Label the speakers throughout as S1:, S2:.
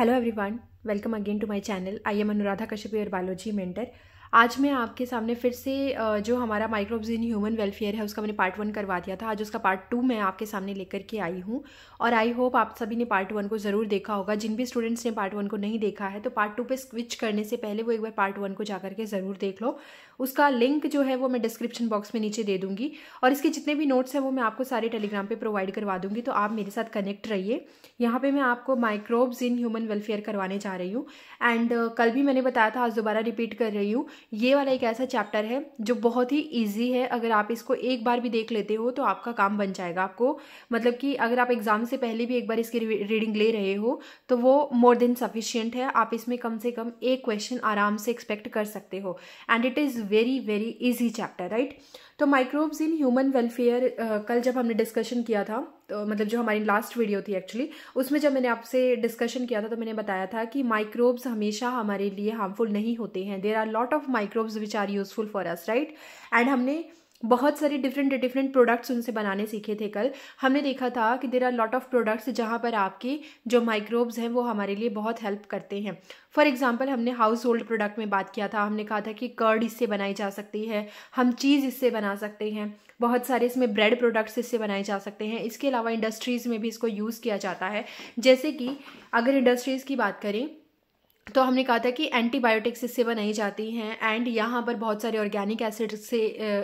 S1: Hello everyone, welcome again to my channel. I am Anuradha Kashyap, your biology mentor. आज मैं आपके सामने फिर से जो हमारा माइक्रोब्स इन ह्यूमन वेलफेयर है उसका मैंने पार्ट 1 करवा दिया था। आज उसका पार्ट 2 मैं आपके सामने लेकर के आई हूँ और आई होप आप सभी ने पार्ट 1 को ज़रूर देखा होगा। जिन भी स्टूडेंट्स ने पार्ट 1 को नहीं देखा है तो पार्ट 2 पे स्विच करने से पहले वो एक बार पार्ट 1 को जाकर के ज़रूर देख लो। उसका लिंक जो है वो मैं डिस्क्रिप्शन बॉक्स में नीचे दे दूँगी और इसके जितने भी नोट्स हैं वो मैं आपको सारे टेलीग्राम पर प्रोवाइड करवा दूँगी, तो आप मेरे साथ कनेक्ट रहिए। यहाँ पे मैं आपको माइक्रोब्स इन ह्यूमन वेलफेयर करवाने जा रही हूँ एंड कल भी मैंने बताया था, आज दोबारा रिपीट कर रही हूँ। ये वाला एक ऐसा चैप्टर है जो बहुत ही इजी है। अगर आप इसको एक बार भी देख लेते हो तो आपका काम बन जाएगा। आपको मतलब कि अगर आप एग्जाम से पहले भी एक बार इसकी रीडिंग ले रहे हो तो वो मोर देन सफिशिएंट है। आप इसमें कम से कम एक क्वेश्चन आराम से एक्सपेक्ट कर सकते हो and it is very very easy chapter, right. तो माइक्रोब्स इन ह्यूमन वेलफेयर कल जब हमने डिस्कशन किया था, तो मतलब जो हमारी लास्ट वीडियो थी एक्चुअली, उसमें जब मैंने आपसे डिस्कशन किया था तो मैंने बताया था कि माइक्रोब्स हमेशा हमारे लिए हार्मफुल नहीं होते हैं। There are lot of microbes which are useful for us, right. And हमने बहुत सारे डिफरेंट प्रोडक्ट्स उनसे बनाने सीखे थे। कल हमने देखा था कि there are lot of products जहाँ पर आपके जो माइक्रोब्स हैं वो हमारे लिए बहुत हेल्प करते हैं। फॉर एग्जांपल हमने हाउस होल्ड प्रोडक्ट में बात किया था। हमने कहा था कि कर्ड इससे बनाई जा सकती है, हम चीज़ इससे बना सकते हैं, बहुत सारे इसमें ब्रेड प्रोडक्ट्स इससे बनाए जा सकते हैं। इसके अलावा इंडस्ट्रीज़ में भी इसको यूज़ किया जाता है। जैसे कि अगर इंडस्ट्रीज़ की बात करें तो हमने कहा था कि एंटीबायोटिक्स इससे बनाई जाती हैं एंड यहाँ पर बहुत सारे ऑर्गेनिक एसिड से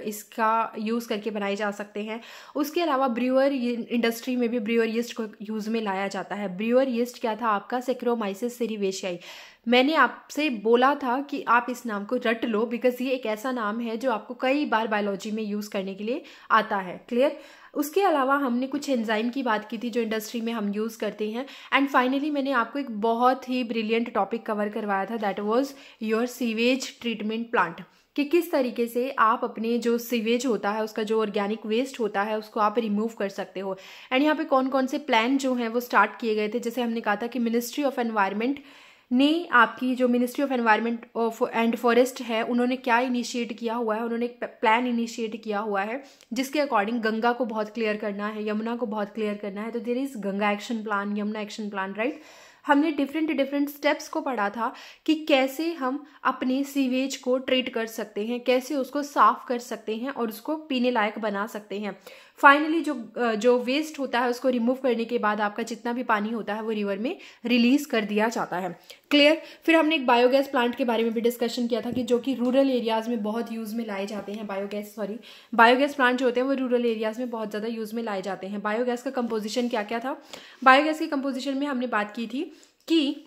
S1: इसका यूज़ करके बनाए जा सकते हैं। उसके अलावा ब्रूअर इंडस्ट्री में भी ब्रूअर यीस्ट को यूज़ में लाया जाता है। ब्रूअर यीस्ट क्या था आपका? सेक्रोमाइसिस सेरिवेशियाई। मैंने आपसे बोला था कि आप इस नाम को रट लो बिकॉज ये एक ऐसा नाम है जो आपको कई बार बायोलॉजी में यूज़ करने के लिए आता है, क्लियर। उसके अलावा हमने कुछ एंजाइम की बात की थी जो इंडस्ट्री में हम यूज़ करते हैं एंड फाइनली मैंने आपको एक बहुत ही ब्रिलियंट टॉपिक कवर करवाया था, that was your sewage treatment plant, कि किस तरीके से आप अपने जो सीवेज होता है उसका जो ऑर्गेनिक वेस्ट होता है उसको आप रिमूव कर सकते हो। एंड यहाँ पे कौन कौन से प्लान जो हैं वो स्टार्ट किए गए थे। जैसे हमने कहा था कि मिनिस्ट्री ऑफ एनवायरनमेंट ने, आपकी जो ministry of environment and forest है, उन्होंने क्या इनिशिएट किया हुआ है? उन्होंने एक प्लान इनिशिएट किया हुआ है जिसके अकॉर्डिंग गंगा को बहुत क्लियर करना है, यमुना को बहुत क्लियर करना है। तो there is Ganga action plan, Yamuna action plan, right. हमने डिफरेंट स्टेप्स को पढ़ा था कि कैसे हम अपने सीवेज को ट्रीट कर सकते हैं, कैसे उसको साफ कर सकते हैं और उसको पीने लायक बना सकते हैं। फाइनली जो वेस्ट होता है उसको रिमूव करने के बाद आपका जितना भी पानी होता है वो रिवर में रिलीज कर दिया जाता है, क्लियर। फिर हमने एक बायोगैस प्लांट के बारे में भी डिस्कशन किया था कि जो कि रूरल एरियाज में बहुत यूज में लाए जाते हैं। बायोगैस प्लांट जो होते हैं वो रूरल एरियाज में बहुत ज़्यादा यूज में लाए जाते हैं। बायोगैस का कंपोजिशन क्या क्या था? बायोगैस के कंपोजिशन में हमने बात की थी कि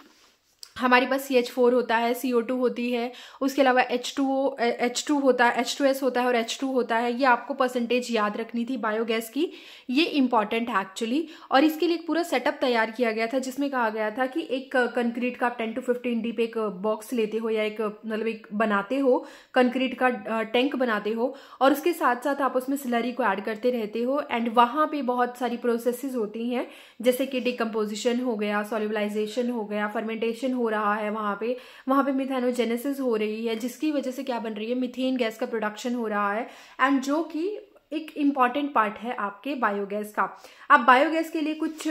S1: हमारे पास CH4 होता है, CO2 होती है, उसके अलावा H2 होता है, H2S होता है और H2 होता है। ये आपको परसेंटेज याद रखनी थी बायोगैस की, ये इंपॉर्टेंट है एक्चुअली। और इसके लिए एक पूरा सेटअप तैयार किया गया था जिसमें कहा गया था कि एक कंक्रीट का आप 10 to 15 डीप एक बॉक्स लेते हो या एक मतलब एक बनाते हो, कंक्रीट का टैंक बनाते हो और उसके साथ साथ आप उसमें स्लरी को ऐड करते रहते हो एंड वहाँ पे बहुत सारी प्रोसेसेस होती हैं जैसे कि डिकम्पोजिशन हो गया, सॉल्युबलाइजेशन हो गया, फर्मेंटेशन हो रहा है, वहाँ पे मिथेनोजेनेसिस हो रही है जिसकी वजह से क्या बन रही है? मीथेन गैस का प्रोडक्शन हो रहा है एंड जो कि एक इम्पॉर्टेंट पार्ट है आपके बायोगैस का। अब बायोगैस के लिए कुछ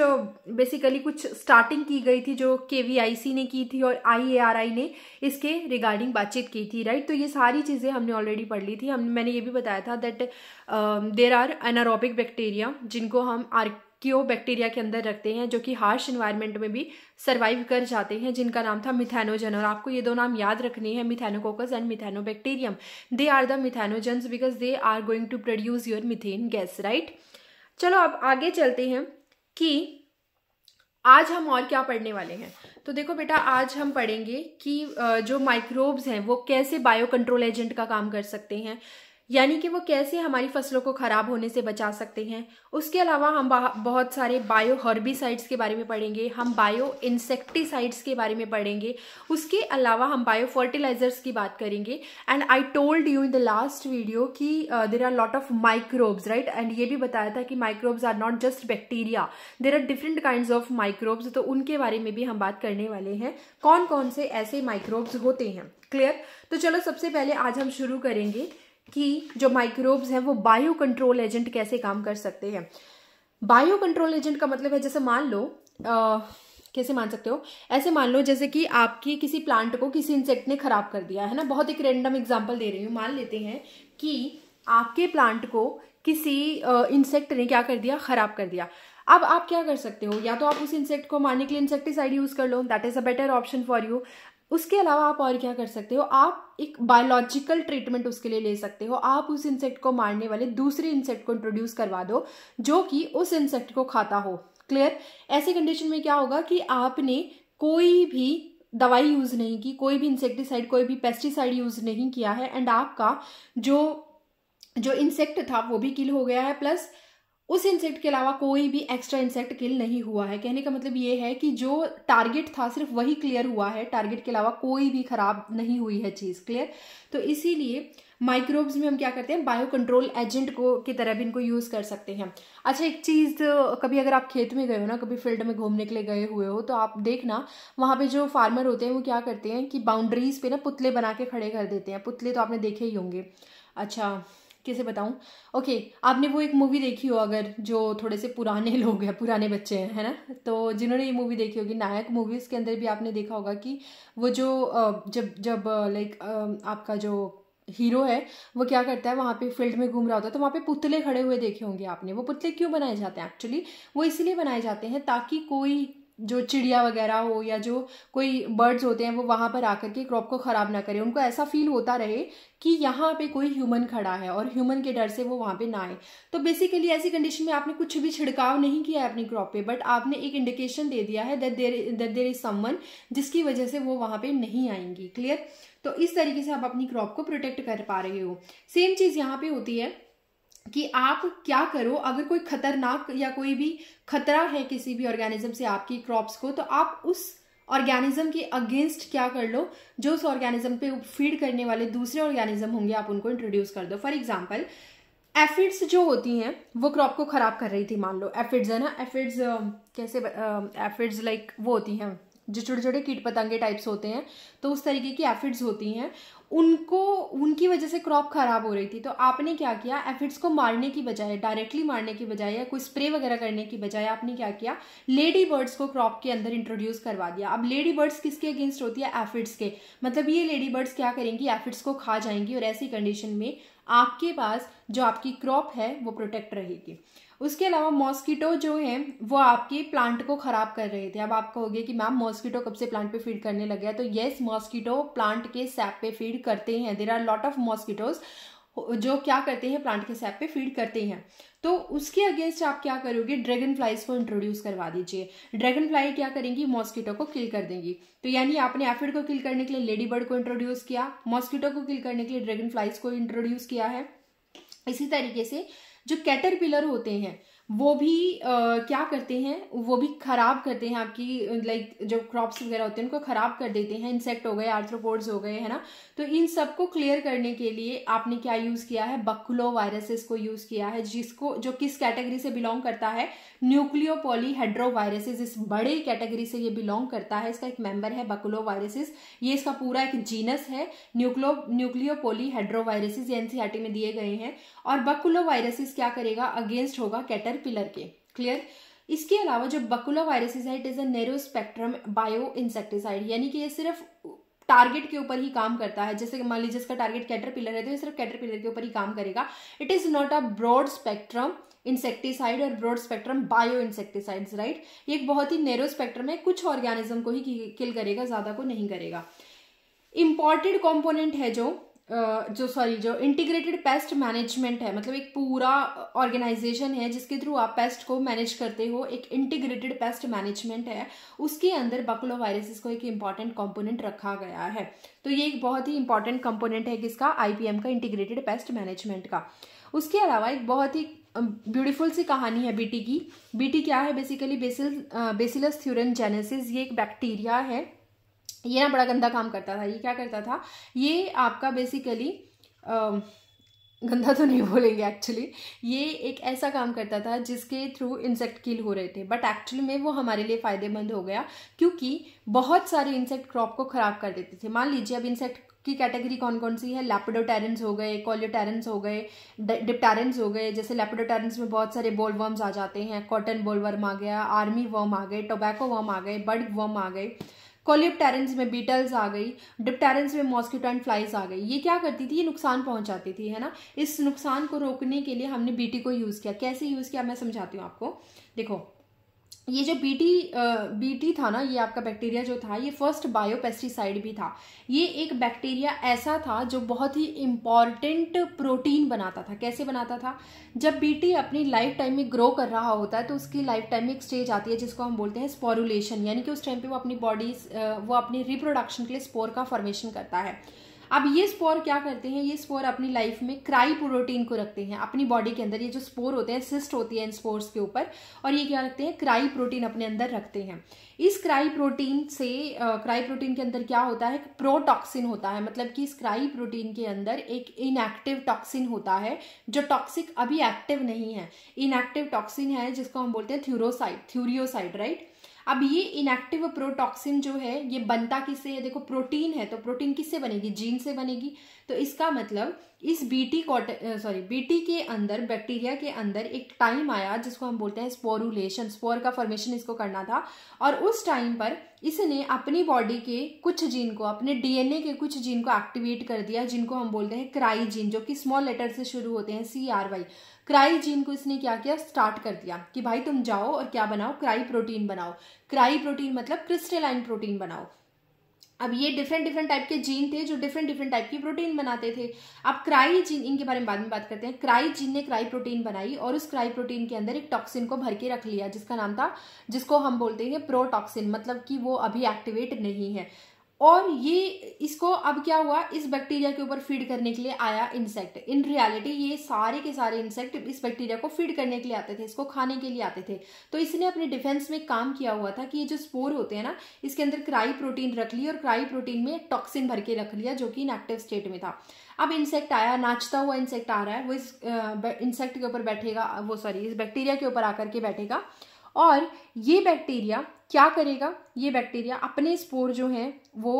S1: बेसिकली कुछ स्टार्टिंग की गई थी जो KVIC ने की थी और IARI ने इसके रिगार्डिंग बातचीत की थी, राइट। तो ये सारी चीज़ें हमने ऑलरेडी पढ़ ली थी। मैंने ये भी बताया था that there are anaerobic bacteria जिनको हम आर्कियो बैक्टीरिया के अंदर रखते हैं जो कि हार्श इन्वायरमेंट में भी सर्वाइव कर जाते हैं, जिनका नाम था मिथेनोजन। और आपको ये दो नाम याद रखने हैं, methanococcus and methanobacterium. They are the methanogens because they are going to produce your methane gas, right. चलो अब आगे चलते हैं कि आज हम और क्या पढ़ने वाले हैं। तो देखो बेटा, आज हम पढ़ेंगे कि जो माइक्रोब्स हैं वो कैसे बायो कंट्रोल एजेंट का काम कर सकते हैं, यानी कि वो कैसे हमारी फसलों को खराब होने से बचा सकते हैं। उसके अलावा हम बहुत सारे बायो हर्बिसाइड्स के बारे में पढ़ेंगे, हम बायो इंसेक्टिसाइड्स के बारे में पढ़ेंगे। उसके अलावा हम बायो फर्टिलाइजर्स की बात करेंगे। And I told you in the last video कि there are lot of microbes, right. And ये भी बताया था कि microbes are not just bacteria, there are different kinds of microbes. तो उनके बारे में भी हम बात करने वाले हैं, कौन कौन से ऐसे माइक्रोब्स होते हैं, क्लियर। तो चलो सबसे पहले आज हम शुरू करेंगे कि जो माइक्रोब्स हैं वो बायो कंट्रोल एजेंट कैसे काम कर सकते हैं। बायो कंट्रोल एजेंट का मतलब है जैसे मान लो कैसे मान सकते हो, ऐसे मान लो जैसे कि आपकी किसी प्लांट को किसी इंसेक्ट ने खराब कर दिया है ना, बहुत एक रैंडम एग्जांपल दे रही हूँ। मान लेते हैं कि आपके प्लांट को किसी इंसेक्ट ने क्या कर दिया, खराब कर दिया। अब आप क्या कर सकते हो, या तो आप उस इंसेक्ट को मारने के लिए इंसेक्टिसाइड यूज कर लो, that is a better option for you. उसके अलावा आप और क्या कर सकते हो, आप एक बायोलॉजिकल ट्रीटमेंट उसके लिए ले सकते हो। आप उस इंसेक्ट को मारने वाले दूसरे इंसेक्ट को इंट्रोड्यूस करवा दो जो कि उस इंसेक्ट को खाता हो। क्लियर। ऐसी कंडीशन में क्या होगा कि आपने कोई भी दवाई यूज नहीं की, कोई भी इंसेक्टिसाइड, कोई भी पेस्टिसाइड यूज नहीं किया है, एंड आपका जो इंसेक्ट था वो भी किल हो गया है, प्लस उस इंसेक्ट के अलावा कोई भी एक्स्ट्रा इंसेक्ट किल नहीं हुआ है। कहने का मतलब ये है कि जो टारगेट था सिर्फ वही क्लियर हुआ है, टारगेट के अलावा कोई भी खराब नहीं हुई है चीज। क्लियर। तो इसीलिए माइक्रोब्स में हम क्या करते हैं, बायो कंट्रोल एजेंट को की तरह भी इनको यूज कर सकते हैं। अच्छा, एक चीज, कभी अगर आप खेत में गए हो ना, कभी फील्ड में घूमने के लिए गए हुए हो, तो आप देखना वहां पे जो फार्मर होते हैं वो क्या करते हैं कि बाउंड्रीज पे ना पुतले बना के खड़े कर देते हैं। पुतले तो आपने देखे ही होंगे। अच्छा, कैसे बताऊं, ओके, आपने वो एक मूवी देखी हो, अगर जो थोड़े से पुराने लोग हैं, पुराने बच्चे हैं, है ना, तो जिन्होंने ये मूवी देखी होगी नायक मूवी, उसके अंदर भी आपने देखा होगा कि वो जो जब लाइक आपका जो हीरो है वो क्या करता है, वहां पे फील्ड में घूम रहा होता है, तो वहां पे पुतले खड़े हुए देखे होंगे आपने। वो पुतले क्यों बनाए जाते हैं, एक्चुअली वो इसलिए बनाए जाते हैं ताकि कोई जो चिड़िया वगैरह हो या जो कोई बर्ड्स होते हैं वो वहां पर आकर के क्रॉप को खराब ना करे, उनको ऐसा फील होता रहे कि यहाँ पे कोई ह्यूमन खड़ा है और ह्यूमन के डर से वो वहां पे ना आए। तो बेसिकली ऐसी कंडीशन में आपने कुछ भी छिड़काव नहीं किया है अपनी क्रॉप पे, बट आपने एक इंडिकेशन दे दिया है दैट देयर इज समवन, जिसकी वजह से वो वहां पे नहीं आएंगी। क्लियर। तो इस तरीके से आप अपनी क्रॉप को प्रोटेक्ट कर पा रहे हो। सेम चीज यहाँ पे होती है कि आप क्या करो, अगर कोई खतरनाक या कोई भी खतरा है किसी भी ऑर्गेनिज्म से आपकी क्रॉप्स को, तो आप उस ऑर्गेनिज्म के अगेंस्ट क्या कर लो, जो उस ऑर्गेनिज्म पे फीड करने वाले दूसरे ऑर्गेनिज्म होंगे आप उनको इंट्रोड्यूस कर दो। फॉर एग्जाम्पल, एफिड्स जो होती हैं वो क्रॉप को खराब कर रही थी, मान लो एफिड्स है ना, एफिड्स कैसे, एफिड्स लाइक वो होती हैं जो छोटे छोटे कीट पतंगे टाइप्स होते हैं, तो उस तरीके की एफिड्स होती हैं, उनकी वजह से क्रॉप खराब हो रही थी। तो आपने क्या किया, एफिड्स को मारने की बजाय, डायरेक्टली मारने की बजाय या कोई स्प्रे वगैरह करने की बजाय आपने क्या किया, लेडी बर्ड्स को क्रॉप के अंदर इंट्रोड्यूस करवा दिया। अब लेडी बर्ड्स किसके अगेंस्ट होती है, एफिड्स के। मतलब ये लेडी बर्ड्स क्या करेंगी, एफिड्स को खा जाएंगी, और ऐसी कंडीशन में आपके पास जो आपकी क्रॉप है वो प्रोटेक्ट रहेगी। उसके अलावा मॉस्किटो जो है वो आपके प्लांट को खराब कर रहे थे। अब आप कहोगे कि मैम मॉस्किटो कब से प्लांट पे फीड करने लग गया, तो यस, मॉस्किटो प्लांट के सैप पे फीड करते हैं। There are lot of mosquitoes जो क्या करते हैं, प्लांट के सैप पे फीड करते हैं। तो उसके अगेंस्ट आप क्या करोगे, ड्रैगन फ्लाइज को इंट्रोड्यूस करवा दीजिए। ड्रैगन फ्लाई क्या करेंगी, मॉस्किटो को किल कर देंगी। तो यानी आपने एफिड को किल करने के लिए लेडी बर्ड को इंट्रोड्यूस किया, मॉस्किटो को किल करने के लिए ड्रैगन फ्लाइज को इंट्रोड्यूस किया है। इसी तरीके से जो कैटरपिलर होते हैं वो भी क्या करते हैं, वो भी खराब करते हैं आपकी लाइक जो क्रॉप्स वगैरह होते हैं उनको खराब कर देते हैं। इंसेक्ट हो गए, आर्थ्रोपोड्स हो गए, है ना। तो इन सबको क्लियर करने के लिए आपने क्या यूज किया है, बकुलो वायरसेस को यूज किया है, जिसको जो किस कैटेगरी से बिलोंग करता है, न्यूक्लियोपॉलीहेड्रोवायरसेस। इस बड़े कैटेगरी से ये बिलोंग करता है, इसका एक मेंबर है बकुलो वायरसेस। ये इसका पूरा एक जीनस है, न्यूक्लियोपॉलीहेड्रोवायरसेस, ये एनसीईआरटी में दिए गए हैं। और बकुलो वायरसेस क्या करेगा, अगेंस्ट होगा कैटरपिलर के। क्लियर। इसके अलावा जो बकुलो वायरसेस है, it is a narrow spectrum bio insecticide, यानी कि ये सिर्फ टारगेट के ऊपर ही काम करता है। जैसे मान लीजिए इसका टारगेट कैटरपिलर है तो ये सिर्फ कैटरपिलर के ऊपर ही काम करेगा। It is not a broad spectrum insecticide और broad spectrum bio insecticides, right. ये एक बहुत ही नैरो स्पेक्ट्रम है, कुछ ऑर्गेनिज्म को ही किल करेगा, ज्यादा को नहीं करेगा। इंपॉर्टेंट कंपोनेंट है जो इंटीग्रेटेड पेस्ट मैनेजमेंट है, मतलब एक पूरा ऑर्गेनाइजेशन है जिसके थ्रू आप पेस्ट को मैनेज करते हो, एक इंटीग्रेटेड पेस्ट मैनेजमेंट है। उसके अंदर बकुलो वायरसेस को एक इंपॉर्टेंट कंपोनेंट रखा गया है। तो ये एक बहुत ही इंपॉर्टेंट कंपोनेंट है किसका, आईपीएम का, इंटीग्रेटेड पेस्ट मैनेजमेंट का। उसके अलावा एक बहुत ही ब्यूटीफुल सी कहानी है बीटी की। बीटी क्या है, बेसिकली बेसिलस थ्यूरेनजेनेसिस, ये एक बैक्टीरिया है। ये ना बड़ा गंदा काम करता था। ये क्या करता था, ये आपका बेसिकली गंदा तो नहीं बोलेंगे एक्चुअली, ये एक ऐसा काम करता था जिसके थ्रू इंसेक्ट किल हो रहे थे, बट एक्चुअली में वो हमारे लिए फ़ायदेमंद हो गया क्योंकि बहुत सारे इंसेक्ट क्रॉप को ख़राब कर देते थे। मान लीजिए अब इंसेक्ट की कैटेगरी कौन कौन सी है, लेपिडोप्टेरन्स हो गए, कोलियोप्टेरन्स हो गए, डिप्टेरन्स हो गए। जैसे लेपिडोप्टेरन्स में बहुत सारे बोलवर्म्स आ जाते हैं, कॉटन बोलवर्म आ गया, आर्मी वर्म आ गए, टोबैको वर्म आ गए, बर्ड वर्म आ गए। कोलियोप्टेरन्स में बीटल्स आ गई, डिप्टेरन्स में मॉस्किटो एंड फ्लाइज आ गई। ये क्या करती थी, ये नुकसान पहुंचाती थी, है ना। इस नुकसान को रोकने के लिए हमने बीटी को यूज़ किया। कैसे यूज़ किया मैं समझाती हूँ आपको। देखो, ये जो बीटी था ना, ये आपका बैक्टीरिया जो था, ये फर्स्ट बायोपेस्टिसाइड भी था। ये एक बैक्टीरिया ऐसा था जो बहुत ही इंपॉर्टेंट प्रोटीन बनाता था। कैसे बनाता था, जब बीटी अपनी लाइफ टाइम में ग्रो कर रहा होता है तो उसकी लाइफ टाइम में एक स्टेज आती है जिसको हम बोलते हैं स्पोरुलेशन, यानी कि उस टाइम पे वो अपनी रिप्रोडक्शन के लिए स्पोर का फॉर्मेशन करता है। अब ये स्पोर क्या करते हैं, ये स्पोर अपनी लाइफ में क्राई प्रोटीन को रखते हैं अपनी बॉडी के अंदर। ये जो स्पोर होते हैं, सिस्ट होती है इन स्पोर्स के ऊपर, और ये क्या रखते हैं, क्राई प्रोटीन अपने अंदर रखते हैं। इस क्राई प्रोटीन के अंदर क्या होता है, प्रोटॉक्सिन होता है। मतलब कि इस क्राई प्रोटीन के अंदर एक इनएक्टिव टॉक्सिन होता है जो टॉक्सिक अभी एक्टिव नहीं है। इनएक्टिव टॉक्सिन है जिसको हम बोलते हैं थ्यूरियोसाइड, राइट। अब ये इनएक्टिव प्रोटॉक्सिन जो है ये बनता किससे है, देखो प्रोटीन है तो प्रोटीन किससे बनेगी, जीन से बनेगी। तो इसका मतलब इस बीटी के अंदर, बैक्टीरिया के अंदर एक टाइम आया जिसको हम बोलते हैं स्पोरुलेशन, स्पोर का फॉर्मेशन इसको करना था। और उस टाइम पर इसने अपनी बॉडी के कुछ जीन को, अपने डीएनए के कुछ जीन को एक्टिवेट कर दिया, जिनको हम बोलते हैं क्राई जीन, जो कि स्मॉल लेटर से शुरू होते हैं, CRY। क्राई जीन को इसने क्या किया, स्टार्ट कर दिया कि भाई तुम जाओ और क्या बनाओ, क्राई प्रोटीन बनाओ। क्राई प्रोटीन मतलब क्रिस्टलाइन प्रोटीन बनाओ। अब ये डिफरेंट टाइप के जीन थे जो डिफरेंट टाइप की प्रोटीन बनाते थे। अब क्राई जीन, इनके बारे में बाद में बात करते हैं। क्राई जीन ने क्राई प्रोटीन बनाई और उस क्राई प्रोटीन के अंदर एक टॉक्सिन को भर के रख लिया जिसका नाम था, जिसको हम बोलते हैं प्रोटॉक्सिन, मतलब कि वो अभी एक्टिवेट नहीं है। और ये इसको अब क्या हुआ, इस बैक्टीरिया के ऊपर फीड करने के लिए आया इंसेक्ट। इन रियलिटी ये सारे के सारे इंसेक्ट इस बैक्टीरिया को फीड करने के लिए आते थे, इसको खाने के लिए आते थे। तो इसने अपने डिफेंस में काम किया हुआ था कि ये जो स्पोर होते हैं ना, इसके अंदर क्राई प्रोटीन रख ली और क्राई प्रोटीन में टॉक्सिन भर के रख लिया जो कि इनएक्टिव स्टेट में था। अब इंसेक्ट आया, नाचता हुआ इंसेक्ट आ रहा है, वो इस इंसेक्ट के ऊपर बैठेगा, इस बैक्टीरिया के ऊपर आकर के बैठेगा। और ये बैक्टीरिया क्या करेगा, ये बैक्टीरिया अपने स्पोर जो हैं वो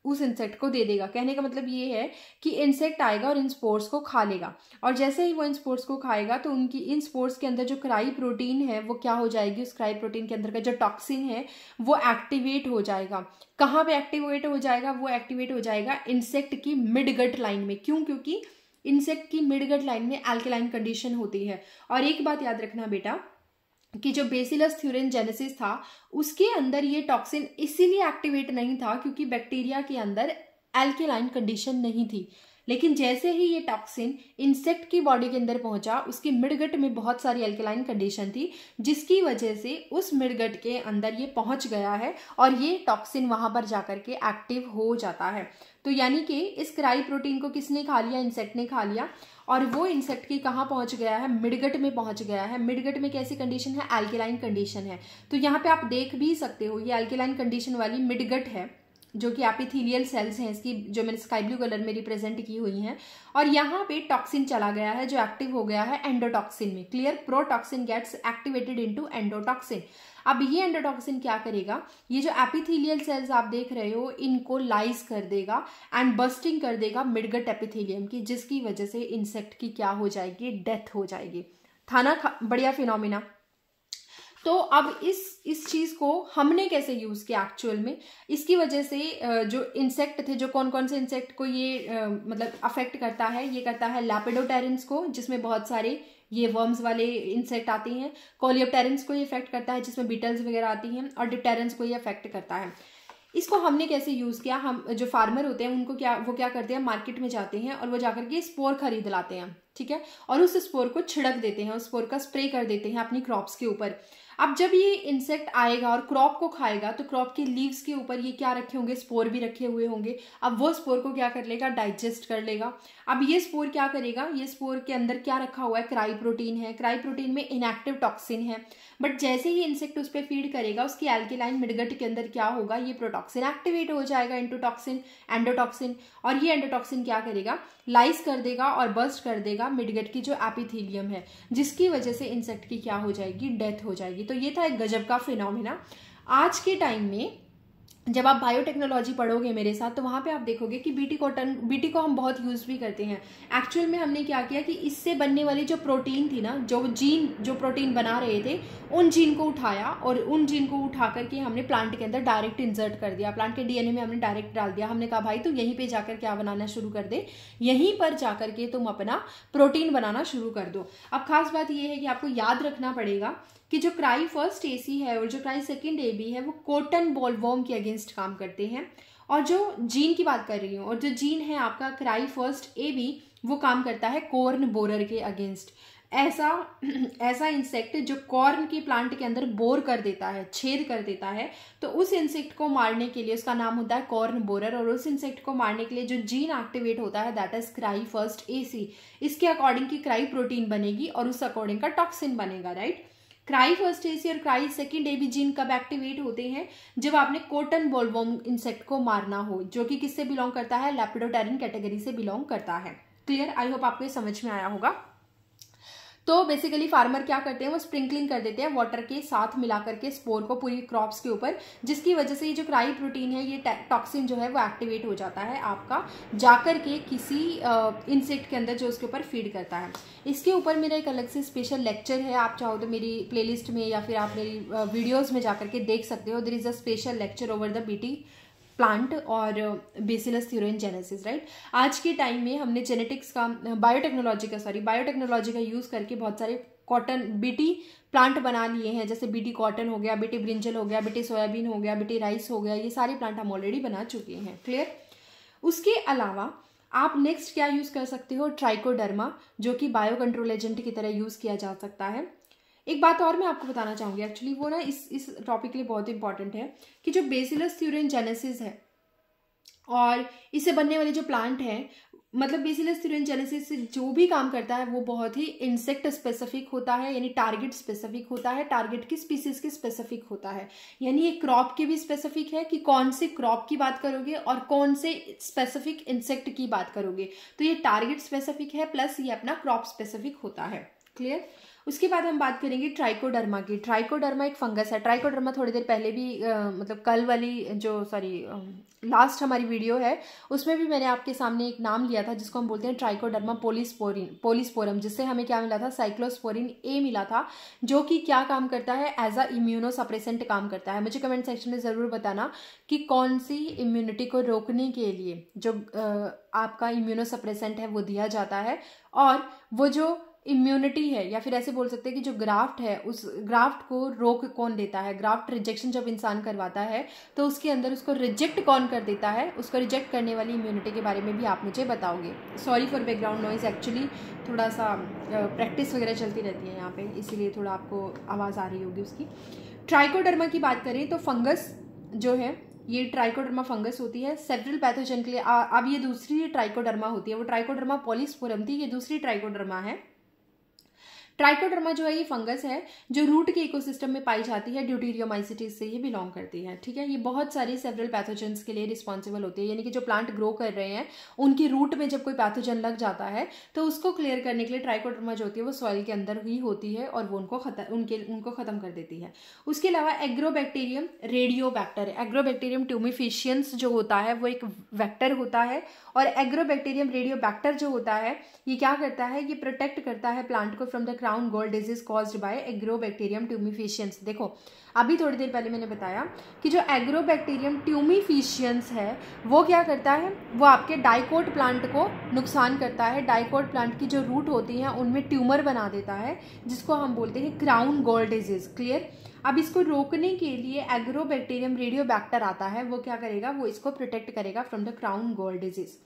S1: उस इंसेक्ट को दे देगा। कहने का मतलब ये है कि इंसेक्ट आएगा और इन स्पोर्स को खा लेगा, और जैसे ही वो इन स्पोर्स को खाएगा तो उनकी इन स्पोर्स के अंदर जो क्राई प्रोटीन है वो क्या हो जाएगी, उस क्राई प्रोटीन के अंदर का जो टॉक्सिन है वो एक्टिवेट हो जाएगा। कहाँ पे एक्टिवेट हो जाएगा, वो एक्टिवेट हो जाएगा इंसेक्ट की मिड गट लाइन में। क्यों, क्योंकि इंसेक्ट की मिड गट लाइन में एल्केलाइन कंडीशन होती है। और एक बात याद रखना बेटा कि जो बेसिलस थ्यूरेनजेनेसिस था उसके अंदर ये टॉक्सिन इसीलिए एक्टिवेट नहीं था क्योंकि बैक्टीरिया के अंदर एल्केलाइन कंडीशन नहीं थी। लेकिन जैसे ही ये टॉक्सिन इंसेक्ट की बॉडी के अंदर पहुंचा, उसकी मिडगट में बहुत सारी एल्केलाइन कंडीशन थी जिसकी वजह से उस मिडगट के अंदर ये पहुंच गया है और ये टॉक्सिन वहां पर जाकर के एक्टिव हो जाता है। तो यानी कि इस क्राई प्रोटीन को किसने खा लिया, इंसेक्ट ने खा लिया, और वो इंसेक्ट की कहाँ पहुंच गया है, मिडगट में पहुंच गया है। मिडगट में कैसी कंडीशन है, एल्केलाइन कंडीशन है। तो यहाँ पे आप देख भी सकते हो ये एल्केलाइन कंडीशन वाली मिडगट है जो कि एपिथेलियल सेल्स हैं इसकी, जो मैंने स्काई ब्लू कलर में रिप्रेजेंट की हुई हैं। और यहाँ पे टॉक्सिन चला गया है जो एक्टिव हो गया है एंडोटॉक्सिन में। Clear, protoxin gets activated into endotoxin. अब ये एंडोटॉक्सिन क्या करेगा, ये जो एपिथेलियल सेल्स आप देख रहे हो इनको लाइज कर देगा एंड बस्टिंग कर देगा मिडगट एपिथेलियम की, जिसकी वजह से इंसेक्ट की क्या हो जाएगी, डेथ हो जाएगी। था ना बढ़िया फिनोमिना। तो अब इस चीज को हमने कैसे यूज किया एक्चुअल में, इसकी वजह से जो इंसेक्ट थे, जो कौन कौन से इंसेक्ट को ये मतलब अफेक्ट करता है, ये करता है लेपिडोप्टेरन्स को जिसमें बहुत सारे ये वर्म्स वाले इंसेक्ट आते हैं, कोलियोप्टेरन्स को ये अफेक्ट करता है जिसमें बीटल्स वगैरह आती हैं, और डिप्टेरन्स को ये अफेक्ट करता है। इसको हमने कैसे यूज किया, हम जो फार्मर होते हैं उनको वो क्या करते हैं, मार्केट में जाते हैं और वो जाकर के स्पोर खरीद लाते हैं, ठीक है, और उस स्पोर को छिड़क देते हैं, उस स्पोर का स्प्रे कर देते हैं अपनी क्रॉप्स के ऊपर। अब जब ये इंसेक्ट आएगा और क्रॉप को खाएगा तो क्रॉप के लीव्स के ऊपर ये क्या रखे होंगे, स्पोर भी रखे हुए होंगे। अब वो स्पोर को क्या कर लेगा, डाइजेस्ट कर लेगा। अब ये स्पोर क्या करेगा, ये स्पोर के अंदर क्या रखा हुआ है, क्राई प्रोटीन है। क्राई प्रोटीन में इनएक्टिव टॉक्सिन है, बट जैसे ही इंसेक्ट उस पर फीड करेगा उसकी एल्केलाइन मिडगट के अंदर क्या होगा, ये प्रोटॉक्सिन एक्टिवेट हो जाएगा इनटू टॉक्सिन, एंडोटॉक्सिन। और ये एंडोटॉक्सिन क्या करेगा, लाइस कर देगा और बर्स्ट कर देगा मिडगट की जो एपिथेलियम है, जिसकी वजह से इंसेक्ट की क्या हो जाएगी, डेथ हो जाएगी। तो ये था एक गजब का फिनोमेना। आज के टाइम में जब आप बायोटेक्नोलॉजी पढ़ोगे मेरे साथ तो वहाँ पे आप देखोगे कि बीटी को हम बहुत यूज़ भी करते हैं। एक्चुअल में हमने क्या किया कि इससे बनने वाली जो प्रोटीन थी ना, जो प्रोटीन बना रहे थे, उन जीन को उठाया और उन जीन को उठा करके हमने प्लांट के अंदर डायरेक्ट इंसर्ट कर दिया। प्लांट के डीएनए में हमने डायरेक्ट डाल दिया। हमने कहा भाई तू यहीं पर जाकर क्या बनाना शुरू कर दे, यहीं पर जाकर के तुम अपना प्रोटीन बनाना शुरू कर दो। अब खास बात यह है कि आपको याद रखना पड़ेगा कि जो क्राई फर्स्ट एसी है और जो क्राई सेकंड एबी है वो कॉटन बॉलवॉर्म के अगेंस्ट काम करते हैं। और जो जीन की बात कर रही हूँ, और जो जीन है आपका क्राई फर्स्ट एबी, वो काम करता है कॉर्न बोरर के अगेंस्ट। ऐसा इंसेक्ट जो कॉर्न के प्लांट के अंदर बोर कर देता है, छेद कर देता है, तो उस इंसेक्ट को मारने के लिए, उसका नाम होता है कॉर्न बोरर, और उस इंसेक्ट को मारने के लिए जो जीन एक्टिवेट होता है that is cry first AC. इसके अकॉर्डिंग की क्राई प्रोटीन बनेगी और उस अकॉर्डिंग का टॉक्सिन बनेगा, राइट। क्राई फर्स्ट एसी और क्राई सेकंड एबी जीन कब एक्टिवेट होते हैं, जब आपने कॉटन बॉलवॉर्म इंसेक्ट को मारना हो, जो कि किससे बिलोंग करता है, लेपिडोप्टेरन कैटेगरी से बिलोंग करता है। क्लियर, आई होप आपको ये समझ में आया होगा। तो बेसिकली फार्मर क्या करते हैं, वो स्प्रिंकलिंग कर देते हैं वाटर के साथ मिलाकर के स्पोर को पूरी क्रॉप्स के ऊपर, जिसकी वजह से ये जो क्राई प्रोटीन है, ये टॉक्सिन जो है वो एक्टिवेट हो जाता है आपका जाकर के किसी इंसेक्ट के अंदर जो उसके ऊपर फीड करता है। इसके ऊपर मेरा एक अलग से स्पेशल लेक्चर है, आप चाहो तो मेरी प्लेलिस्ट में या फिर आप मेरी वीडियोज में जाकर के देख सकते हो। There is a special lecture over the BT plant और बेसिलस थ्यूरोजेनेसिस, राइट। आज के टाइम में हमने जेनेटिक्स का, बायोटेक्नोलॉजी का यूज करके बहुत सारे कॉटन बीटी प्लांट बना लिए हैं, जैसे बीटी कॉटन हो गया, बीटी ब्रिंजल हो गया, बीटी सोयाबीन हो गया, बीटी राइस हो गया। ये सारे प्लांट हम ऑलरेडी बना चुके हैं। क्लियर। उसके अलावा आप नेक्स्ट क्या यूज कर सकते हो, ट्राइकोडर्मा, जो कि बायो कंट्रोल एजेंट की तरह यूज किया जा सकता है। एक बात और मैं आपको बताना चाहूंगी, एक्चुअली वो ना इस टॉपिक के लिए बहुत इंपॉर्टेंट है कि जो बेसिलस थ्यूरोजेनेसिस है और इससे बनने वाले जो प्लांट है, मतलब बेसिलस थ्यूरोजेनेसिस से जो भी काम करता है वो बहुत ही इंसेक्ट स्पेसिफिक होता है, यानी टारगेट स्पेसिफिक होता है, टारगेट की स्पीसीज के स्पेसिफिक होता है। यानी ये क्रॉप के भी स्पेसिफिक है कि कौन से क्रॉप की बात करोगे और कौन से स्पेसिफिक इंसेक्ट की बात करोगे। तो ये टारगेट स्पेसिफिक है प्लस ये अपना क्रॉप स्पेसिफिक होता है। क्लियर। उसके बाद हम बात करेंगे ट्राइकोडर्मा की। ट्राइकोडर्मा एक फंगस है। ट्राइकोडर्मा थोड़ी देर पहले भी मतलब कल वाली लास्ट हमारी वीडियो है उसमें भी मैंने आपके सामने एक नाम लिया था जिसको हम बोलते हैं ट्राइकोडर्मा पोलिस्पोरम, जिससे हमें क्या मिला था, साइक्लोस्पोरिन ए मिला था, जो कि क्या काम करता है, एज अ इम्यूनोसप्रेसेंट काम करता है। मुझे कमेंट सेक्शन में ज़रूर बताना कि कौन सी इम्यूनिटी को रोकने के लिए जो आपका इम्यूनोसप्रेसेंट है वो दिया जाता है, और वो जो इम्यूनिटी है या फिर ऐसे बोल सकते हैं कि जो ग्राफ्ट है उस ग्राफ्ट को रोक कौन देता है। ग्राफ्ट रिजेक्शन जब इंसान करवाता है तो उसके अंदर उसको रिजेक्ट कौन कर देता है, उसको रिजेक्ट करने वाली इम्यूनिटी के बारे में भी आप मुझे बताओगे। Sorry for background noise, actually थोड़ा सा प्रैक्टिस वगैरह चलती रहती है यहाँ पे, इसीलिए थोड़ा आपको आवाज़ आ रही होगी उसकी। ट्राइकोडर्मा की बात करें तो फंगस जो है, ये ट्राइकोडर्मा फंगस होती है सेवरल पैथोजन के लिए। अब ये दूसरी ट्राइकोडर्मा होती है, वो ट्राइकोडर्मा पोलिस्पोरम थी, ये दूसरी ट्राइकोडर्मा है। ट्राइकोडर्मा जो है ये फंगस है जो रूट के इकोसिस्टम में पाई जाती है, ड्यूटीरियोमाइसिटीज से ये बिलोंग करती है। ठीक है, ये बहुत सारी सेवरल पैथोजेंस के लिए रिस्पॉन्सिबल होती है, यानी कि जो प्लांट ग्रो कर रहे हैं उनकी रूट में जब कोई पैथोजन लग जाता है तो उसको क्लियर करने के लिए ट्राइकोडर्मा जो होती है वो सॉइल के अंदर ही होती है और वो उनको खत्म कर देती है। उसके अलावा एग्रोबैक्टीरियम रेडियोबैक्टर, एग्रोबैक्टीरियम ट्यूमिफिशियंस जो होता है वो एक वेक्टर होता है, और एग्रोबैक्टीरियम रेडियोबैक्टर जो होता है ये क्या करता है, ये प्रोटेक्ट करता है प्लांट को from the crown gall disease caused by agrobacterium tumefaciens. देखो अभी थोड़ी देर पहले मैंने बताया कि जो एग्रोबैक्टीरियम ट्यूमिफिशियंस है वो क्या करता है, वो आपके डाइकोट प्लांट को नुकसान करता है। डाइकोट प्लांट की जो रूट होती है उनमें ट्यूमर बना देता है जिसको हम बोलते हैं क्राउन गोल डिजीज। क्लियर। अब इसको रोकने के लिए एग्रोबैक्टीरियम रेडियोबैक्टर आता है, वो क्या करेगा, वो इसको प्रोटेक्ट करेगा from the crown gall disease.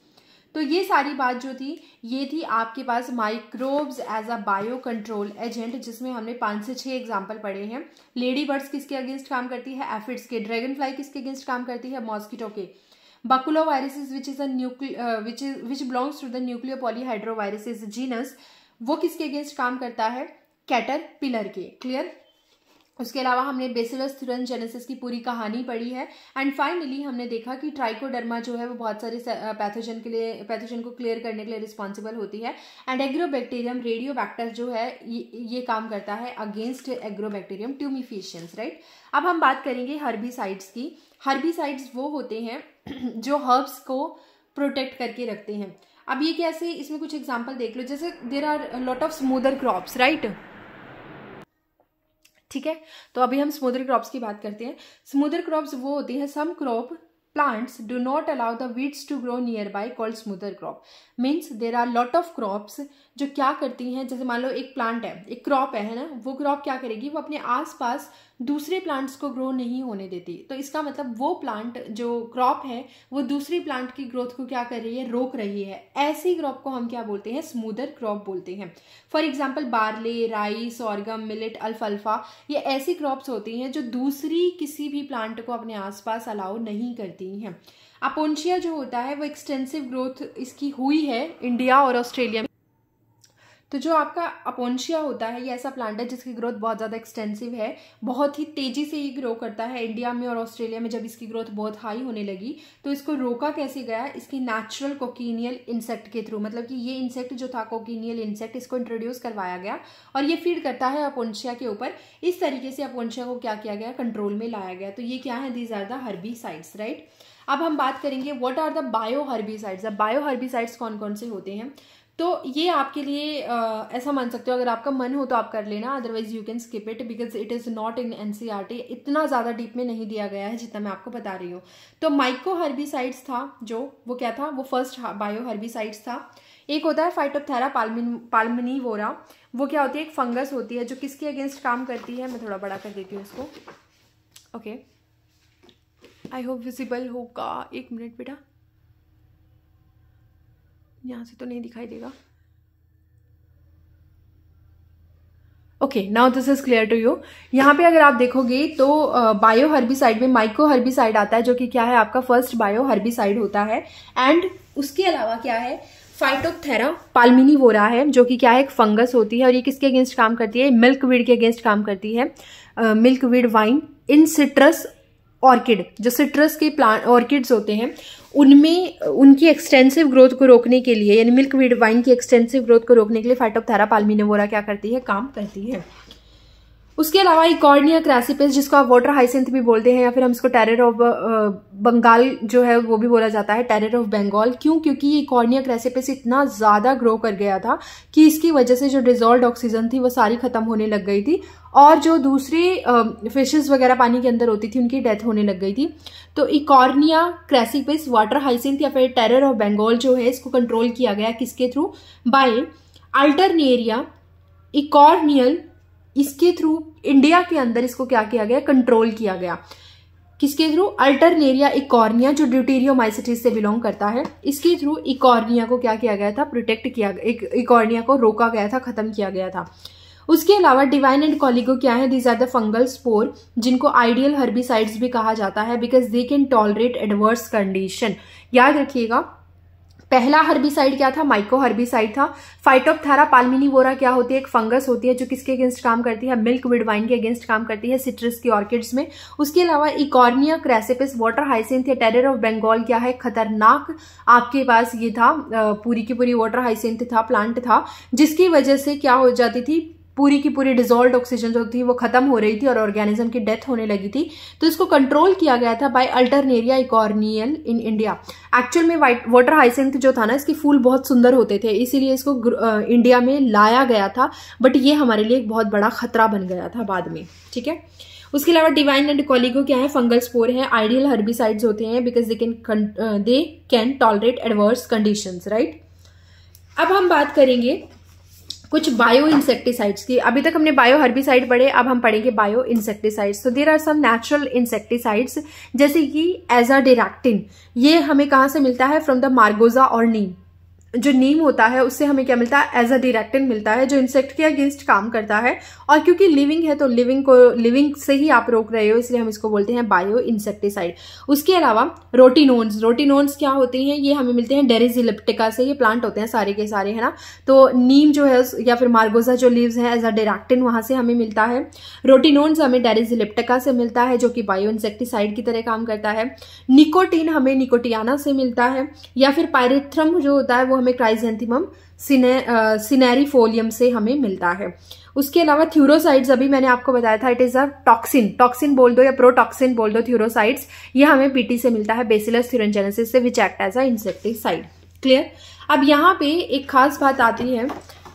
S1: तो ये सारी बात जो थी ये थी आपके पास microbes as a bio control agent, जिसमें हमने 5 से 6 एग्जाम्पल पढ़े हैं। लेडी बर्ड्स किसके अगेंस्ट काम करती है? एफिड्स के। ड्रैगन फ्लाई किसके अगेंस्ट काम करती है? मॉस्किटो के। Baculoviruses which belongs to the nucleo polyhedroviruses genus, वो किसके अगेंस्ट काम करता है? कैटरपिलर के। क्लियर? उसके अलावा हमने बेसिलस थ्यूरेनजेनेसिस की पूरी कहानी पढ़ी है। एंड फाइनली हमने देखा कि ट्राइकोडर्मा जो है वो बहुत सारे पैथोजन को क्लियर करने के लिए रिस्पॉन्सिबल होती है। एंड एग्रोबैक्टीरियम रेडियोबैक्टर जो है ये काम करता है अगेंस्ट एग्रोबैक्टीरियम ट्यूमिफिशियंस, राइट। अब हम बात करेंगे हर्बिसाइड्स की। हर्बिसाइड्स वो होते हैं जो हर्ब्स को प्रोटेक्ट करके रखते हैं। अब ये कैसे, इसमें कुछ एग्जाम्पल देख लो। जैसे there are lot of smoother crops, right. ठीक है, तो अभी हम स्मूदर क्रॉप्स की बात करते हैं। स्मूदर क्रॉप्स वो होती हैं, some crop plants do not allow the weeds to grow nearby, called smother crop. Means there are lot of crops जो क्या करती हैं, जैसे मान लो एक प्लांट है, एक क्रॉप है ना, वो क्रॉप क्या करेगी, वो अपने आसपास दूसरे प्लांट्स को ग्रो नहीं होने देती। तो इसका मतलब वो प्लांट जो क्रॉप है वो दूसरी प्लांट की ग्रोथ को क्या कर रही है? रोक रही है। ऐसी क्रॉप को हम क्या बोलते हैं? स्मूदर क्रॉप बोलते हैं। फॉर एग्जाम्पल बार्ले, राई, सॉर्गम, मिलेट, अल्फाल्फा, ये ऐसी क्रॉप्स होती हैं जो दूसरी किसी भी प्लांट को अपने आसपास अलाउ नहीं करती हैं। अपोन्शिया जो होता है वो एक्सटेंसिव ग्रोथ इसकी हुई है इंडिया और ऑस्ट्रेलिया में। तो जो आपका अपोन्शिया होता है ये ऐसा प्लांट है जिसकी ग्रोथ बहुत ज़्यादा एक्सटेंसिव है, बहुत ही तेज़ी से ये ग्रो करता है। इंडिया में और ऑस्ट्रेलिया में जब इसकी ग्रोथ बहुत हाई होने लगी तो इसको रोका कैसे गया? इसकी नेचुरल कोकिनियल इंसेक्ट के थ्रू। मतलब कि ये इंसेक्ट जो था कोकिनियल इंसेक्ट, इसको इंट्रोड्यूस करवाया गया और ये फीड करता है अपोन्शिया के ऊपर। इस तरीके से अपोन्शिया को क्या किया गया? कंट्रोल में लाया गया। तो ये क्या है? These are the herbicides, right. अब हम बात करेंगे what are the bio herbicides. अब बायो हर्बिसाइड्स कौन कौन से होते हैं? तो ये आपके लिए ऐसा मान सकते हो, अगर आपका मन हो तो आप कर लेना, otherwise you can skip it because it is not in NCERT. इतना ज़्यादा डीप में नहीं दिया गया है जितना मैं आपको बता रही हूँ। तो माइको हर्बिसाइड्स था जो, वो क्या था? वो फर्स्ट बायो हर्बिसाइड्स था। एक होता है फाइटोप्थेरा पाल्मिनीवोरा, वो क्या होती है? एक फंगस होती है जो किसके अगेंस्ट काम करती है? मैं थोड़ा बड़ा कर देती हूँ इसको। ओके, आई होप विजिबल होगा। एक मिनट बेटा, यहाँ से तो नहीं दिखाई देगा। Okay, now this is clear to you. यहाँ पे अगर आप देखोगे तो बायो हर्बिसाइड में माइको हर्बिसाइड आता है जो कि क्या है? आपका फर्स्ट बायो हर्बिसाइड होता है। एंड उसके अलावा क्या है? फाइटोप्थेरा पाल्मिनीवोरा है जो कि क्या है? एक फंगस होती है और ये किसके अगेंस्ट काम करती है? मिल्कवीड के अगेंस्ट काम करती है। Milkweed wine in citrus orchid, जो सिट्रस के प्लांट ऑर्किड्स होते हैं उनमें उनकी एक्सटेंसिव ग्रोथ को रोकने के लिए, यानी मिल्कवीड वाइन की एक्सटेंसिव ग्रोथ को रोकने के लिए फाइटोप्थेरा पाल्मिनीवोरा क्या करती है? काम करती है। उसके अलावा इकॉर्निया क्रैसिपिस, जिसको आप वाटर हाइसिंथ भी बोलते हैं या फिर हम इसको टेरर ऑफ बंगाल जो है वो भी बोला जाता है, टेरर ऑफ बंगाल। क्यों? क्योंकि ये इकॉर्निया क्रैसिपिस इतना ज़्यादा ग्रो कर गया था कि इसकी वजह से जो डिजॉल्व्ड ऑक्सीजन थी वो सारी खत्म होने लग गई थी और जो दूसरी फिशेस वगैरह पानी के अंदर होती थी उनकी डेथ होने लग गई थी। तो इकॉर्निया क्रैसिपिस, वाटर हाइसिंथ या फिर टेरर ऑफ बंगाल जो है, इसको कंट्रोल किया गया किसके थ्रू? Bye alternaria इकॉर्नियल। इसके थ्रू इंडिया के अंदर इसको क्या किया गया? कंट्रोल किया गया। किसके थ्रू? अल्टरनेरिया इकॉर्निया जो ड्यूटेरियोमाइसिटिस से बिलोंग करता है, इसके थ्रू इकॉर्निया को क्या किया गया था? प्रोटेक्ट किया, इकॉर्निया को रोका गया था, खत्म किया गया था। उसके अलावा डिवाइन एंड कॉलिगो क्या है? These are the fungal spore, जिनको आइडियल हर्बिसाइड्स भी कहा जाता है because they can tolerate adverse condition. याद रखिएगा, पहला हर्बिसाइड क्या था? माइको हर्बिसाइड था। फाइटोप्थेरा पाल्मिनीवोरा क्या होती है? एक फंगस होती है जो किसके अगेंस्ट काम करती है? मिल्कवीड वाइन के अगेंस्ट काम करती है सिट्रस की ऑर्किड्स में। उसके अलावा इकॉर्निया क्रैसिपिस, वाटर हाइसिंथ या टेरर ऑफ बंगाल क्या है? खतरनाक आपके पास ये था, पूरी की पूरी वाटर हाइसिंथ था, प्लांट था, जिसकी वजह से क्या हो जाती थी? पूरी की पूरी डिजॉल्व्ड ऑक्सीजन जो थी वो खत्म हो रही थी और ऑर्गेनिज्म की डेथ होने लगी थी। तो इसको कंट्रोल किया गया था by alternaria eichhorniae in India. Actual में वाटर हाइसिंथ जो था ना, इसके फूल बहुत सुंदर होते थे, इसीलिए इसको इंडिया में लाया गया था, बट ये हमारे लिए एक बहुत बड़ा खतरा बन गया था बाद में। ठीक है, उसके अलावा डिवाइन एंड कॉलिगो क्या है? फंगल स्पोर है, आइडियल हर्बिसाइड्स होते हैं because they can tolerate adverse conditions, right. अब हम बात करेंगे कुछ बायो इंसेक्टिसाइड्स की। अभी तक हमने बायो हर्बिसाइड पढ़े, अब हम पढ़ेंगे बायो इंसेक्टिसाइड्स। तो there are some natural insecticides, जैसे कि एजाडिरेक्टिन। ये हमें कहाँ से मिलता है? फ्रॉम द मार्गोजा और नीम। जो नीम होता है उससे हमें क्या मिलता है? एजाडिरेक्टिन मिलता है, जो इंसेक्ट के अगेंस्ट काम करता है। और क्योंकि लिविंग है तो लिविंग से ही आप रोक रहे हो, इसलिए हम इसको बोलते हैं बायो इंसेक्टिसाइड। उसके अलावा रोटिनोन्स क्या होते हैं? ये हमें मिलते हैं डेरिस इलिप्टिका से। ये प्लांट होते हैं सारे के सारे, है ना। तो नीम जो है या फिर मार्गोजा जो लीव्स हैं, एजाडिरेक्टिन वहां से हमें मिलता है। रोटिनोन्स हमें डेरिस इलिप्टिका से मिलता है, जो कि बायो इंसेक्टिसाइड की तरह काम करता है। निकोटीन हमें निकोटियाना से मिलता है, या फिर पायरेथ्रम जो होता है वो हमें क्राइजेंथेमम सिनेरिफोलियम से हमें मिलता है। उसके अलावा थ्यूरोसाइड्स, अभी मैंने आपको बताया था, इट इज अ टॉक्सिन बोल दो या प्रोटॉक्सिन बोल दो। थ्यूरोसाइड्स ये हमें बीटी से मिलता है, बेसिलस थ्यूरेंजेनेसिस से, which act as a insecticide. Clear. अब यहाँ पे एक खास बात आती है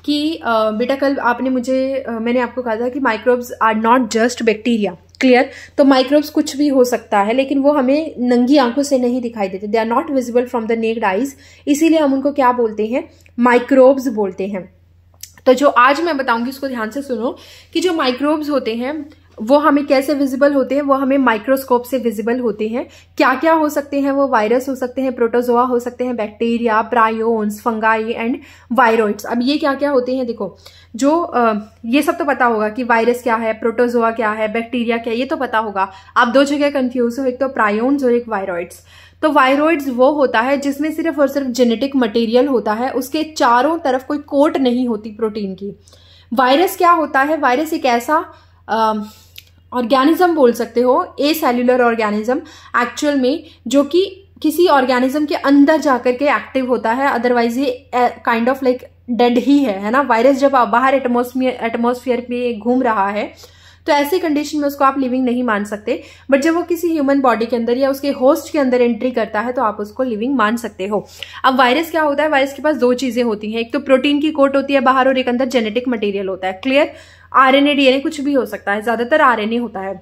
S1: कि बेटा कल आपने मैंने आपको कहा था कि microbes are not just bacteria. Clear. तो माइक्रोब्स कुछ भी हो सकता है, लेकिन वो हमें नंगी आंखों से नहीं दिखाई देते। They are not visible from the naked eyes, इसीलिए हम उनको क्या बोलते हैं? माइक्रोब्स बोलते हैं। तो जो आज मैं बताऊंगी उसको ध्यान से सुनो कि जो माइक्रोब्स होते हैं वो हमें कैसे विजिबल होते हैं? वो हमें माइक्रोस्कोप से विजिबल होते हैं। क्या क्या हो सकते हैं वो? वायरस हो सकते हैं, प्रोटोजोआ हो सकते हैं, bacteria, prions, fungi and viroids. अब ये क्या क्या होते हैं? देखो, जो ये सब तो पता होगा कि वायरस क्या है, प्रोटोजोआ क्या है, बैक्टीरिया क्या है, ये तो पता होगा। आप दो जगह कंफ्यूज हो, एक तो प्रायोन्स और एक वायरोइड्स। तो वायरोइड्स वो होता है जिसमें सिर्फ और सिर्फ जेनेटिक मटेरियल होता है, उसके चारों तरफ कोई कोट नहीं होती प्रोटीन की। वायरस क्या होता है? वायरस एक ऐसा ऑर्गेनिज्म बोल सकते हो, ए सेल्यूलर ऑर्गेनिज्म एक्चुअल में, जो कि किसी ऑर्गेनिज्म के अंदर जाकर के एक्टिव होता है, अदरवाइज ये काइंड ऑफ लाइक डेड ही है ना। वायरस जब बाहर एटमॉस्फेयर में घूम रहा है तो ऐसी कंडीशन में उसको आप लिविंग नहीं मान सकते, बट जब वो किसी ह्यूमन बॉडी के अंदर या उसके होस्ट के अंदर एंट्री करता है तो आप उसको लिविंग मान सकते हो। अब वायरस क्या होता है? वायरस के पास दो चीजें होती हैं, एक तो प्रोटीन की कोट होती है बाहर और एक अंदर जेनेटिक मटेरियल होता है। क्लियर। आरएनए, डीएनए कुछ भी हो सकता है, ज्यादातर आरएनए होता है।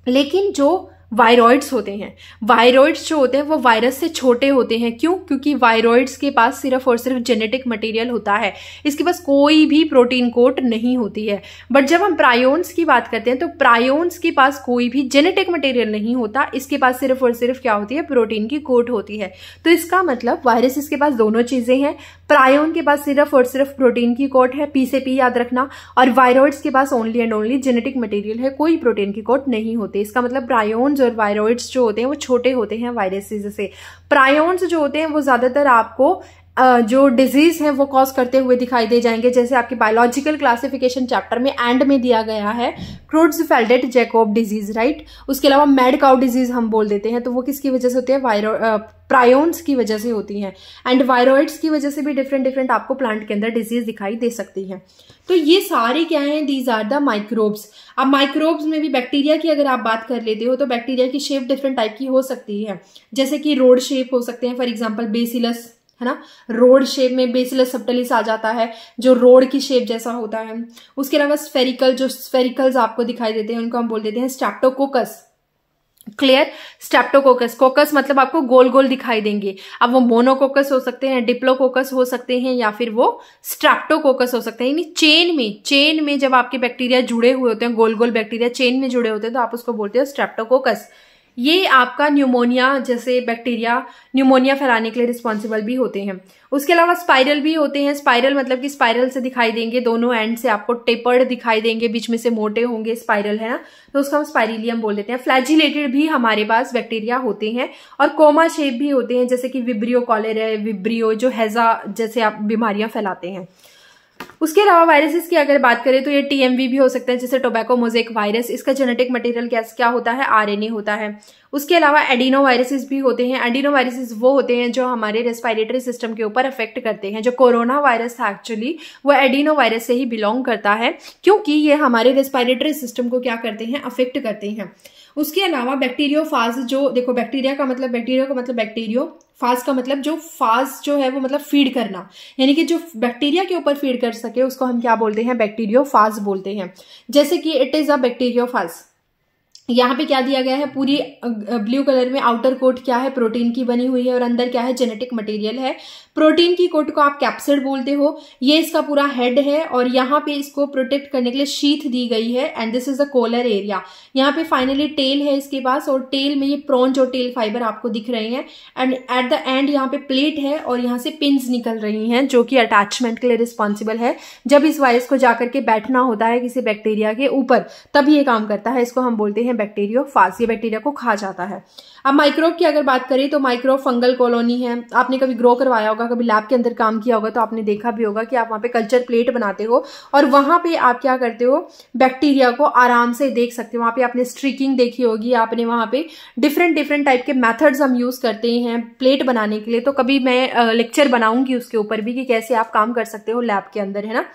S1: लेकिन जो वायरॉइड्स होते हैं, वायरॉइड्स जो होते हैं वो वायरस से छोटे होते हैं। क्यों? क्योंकि वायरॉइड्स के पास सिर्फ और सिर्फ जेनेटिक मटेरियल होता है, इसके पास कोई भी प्रोटीन कोट नहीं होती है। बट जब हम प्रायोन्स की बात करते हैं तो प्रायोन्स के पास कोई भी जेनेटिक मटेरियल नहीं होता, इसके पास सिर्फ और सिर्फ क्या होती है? प्रोटीन की कोट होती है। तो इसका मतलब वायरस के पास दोनों चीजें हैं। प्रायोन के पास सिर्फ और सिर्फ प्रोटीन की कोट है, पी से पी याद रखना, और वायरॉइड्स के पास only and only genetic material है, कोई प्रोटीन की कोट नहीं होती। इसका मतलब प्रायोन्स और वायरॉइड्स जो होते हैं वो छोटे होते हैं वायरसेस से। प्रायोन्स जो होते हैं वो ज्यादातर आपको जो डिजीज है वो कॉज करते हुए दिखाई दे जाएंगे, जैसे आपके बायोलॉजिकल क्लासिफिकेशन चैप्टर में एंड में दिया गया है क्रोड्सफेल्डेट जैकोब डिजीज, राइट। उसके अलावा मैड काउ डिजीज हम बोल देते हैं, तो वो किसकी वजह से होती है? प्रायोन्स की वजह से होती हैं। एंड वायरॉइड्स की वजह से भी डिफरेंट आपको प्लांट के अंदर डिजीज दिखाई दे सकती है। तो ये सारे क्या हैं? These are the microbes. अब माइक्रोब्स में भी बैक्टीरिया की अगर आप बात कर लेते हो तो बैक्टीरिया की शेप डिफरेंट टाइप की हो सकती है, जैसे कि रोड शेप हो सकते हैं, फॉर एग्जाम्पल बेसिलस, है ना। रोड शेप में बेसिलस सबटिलिस आ जाता है, जो रोड की शेप जैसा होता है। उसके अलावा स्फेरिकल्स आपको दिखाई देते हैं, उनको हम बोल देते हैं स्ट्रेप्टोकोकस। क्लियर। स्ट्रेप्टोकोकस, कोकस मतलब आपको गोल गोल दिखाई देंगे। अब वो मोनोकोकस हो सकते हैं, डिप्लोकोकस हो सकते हैं, या फिर वो स्ट्रेप्टोकोकस हो सकते हैं। यानी चेन में जब आपके बैक्टीरिया जुड़े हुए होते हैं, गोल गोल बैक्टीरिया चेन में जुड़े होते हैं, तो आप उसको बोलते हो स्ट्रेप्टोकोकस। ये आपका न्यूमोनिया जैसे बैक्टीरिया न्यूमोनिया फैलाने के लिए रिस्पॉन्सिबल भी होते हैं। उसके अलावा स्पाइरल भी होते हैं। स्पाइरल मतलब कि स्पाइरल से दिखाई देंगे, दोनों एंड से आपको टेपर्ड दिखाई देंगे, बीच में से मोटे होंगे, स्पाइरल, है ना, तो उसका हम स्पाइरिलियम बोल देते हैं। फ्लैजिलेटेड भी हमारे पास बैक्टीरिया होते हैं, और कोमा शेप भी होते हैं, जैसे कि विब्रियो कॉलेरा, विब्रियो जो हैजा जैसे आप बीमारियां फैलाते हैं। उसके अलावा वायरसेस की अगर बात करें तो ये टीएमवी भी हो सकता है, जैसे टोबैको मोज़ेक वायरस। इसका जेनेटिक मटेरियल क्या होता है? आरएनए होता है। उसके अलावा एडिनो वायरसेस भी होते हैं। एडिनो वायरसेस वो होते हैं जो हमारे रेस्पिरेटरी सिस्टम के ऊपर अफेक्ट करते हैं। जो कोरोना वायरस था एक्चुअली वो एडिनो वायरस से ही बिलोंग करता है, क्योंकि ये हमारे रेस्पिरेटरी सिस्टम को क्या करते हैं? अफेक्ट करते हैं। उसके अलावा बैक्टीरियोफाज, जो देखो बैक्टीरिया का मतलब बैक्टीरियो, फाज का मतलब फाज जो है वो मतलब फीड करना, यानी कि जो बैक्टीरिया के ऊपर फीड कर सके उसको हम क्या बोलते हैं? बैक्टीरियोफाज बोलते हैं। जैसे कि इट इज अ बैक्टीरियोफाज, यहाँ पे क्या दिया गया है, पूरी ब्लू कलर में आउटर कोट क्या है, प्रोटीन की बनी हुई है और अंदर क्या है, जेनेटिक मटेरियल है। प्रोटीन की कोट को आप कैप्सिड बोलते हो। ये इसका पूरा हेड है और यहाँ पे इसको प्रोटेक्ट करने के लिए शीथ दी गई है and this is the collar area. यहाँ पे फाइनली टेल है इसके पास और टेल में ये प्रॉन्ज और टेल फाइबर आपको दिख रहे हैं एंड एट द एंड यहाँ पे प्लेट है और यहाँ से पिन्स निकल रही हैं जो कि अटैचमेंट के लिए रिस्पॉन्सिबल है। जब इस वायरस को जाकर के बैठना होता है किसी बैक्टीरिया के ऊपर तब ये काम करता है। इसको हम बोलते हैं बैक्टीरियोफाज, ये बैक्टीरिया को खा जाता है। अब माइक्रोब की अगर बात करें तो माइक्रोब फंगल कॉलोनी है। आपने कभी ग्रो करवाया होगा, कभी लैब के अंदर काम किया होगा तो आपने देखा भी होगा कि आप वहां पे कल्चर प्लेट बनाते हो और वहां पे आप क्या करते हो, बैक्टीरिया को आराम से देख सकते हो। वहां पे आपने स्ट्रीकिंग देखी होगी, आपने वहां पे डिफरेंट टाइप के मेथड्स हम यूज करते हैं प्लेट बनाने के लिए। तो कभी मैं लेक्चर बनाऊंगी उसके ऊपर भी कि कैसे आप काम कर सकते हो लैब के अंदर, है ना।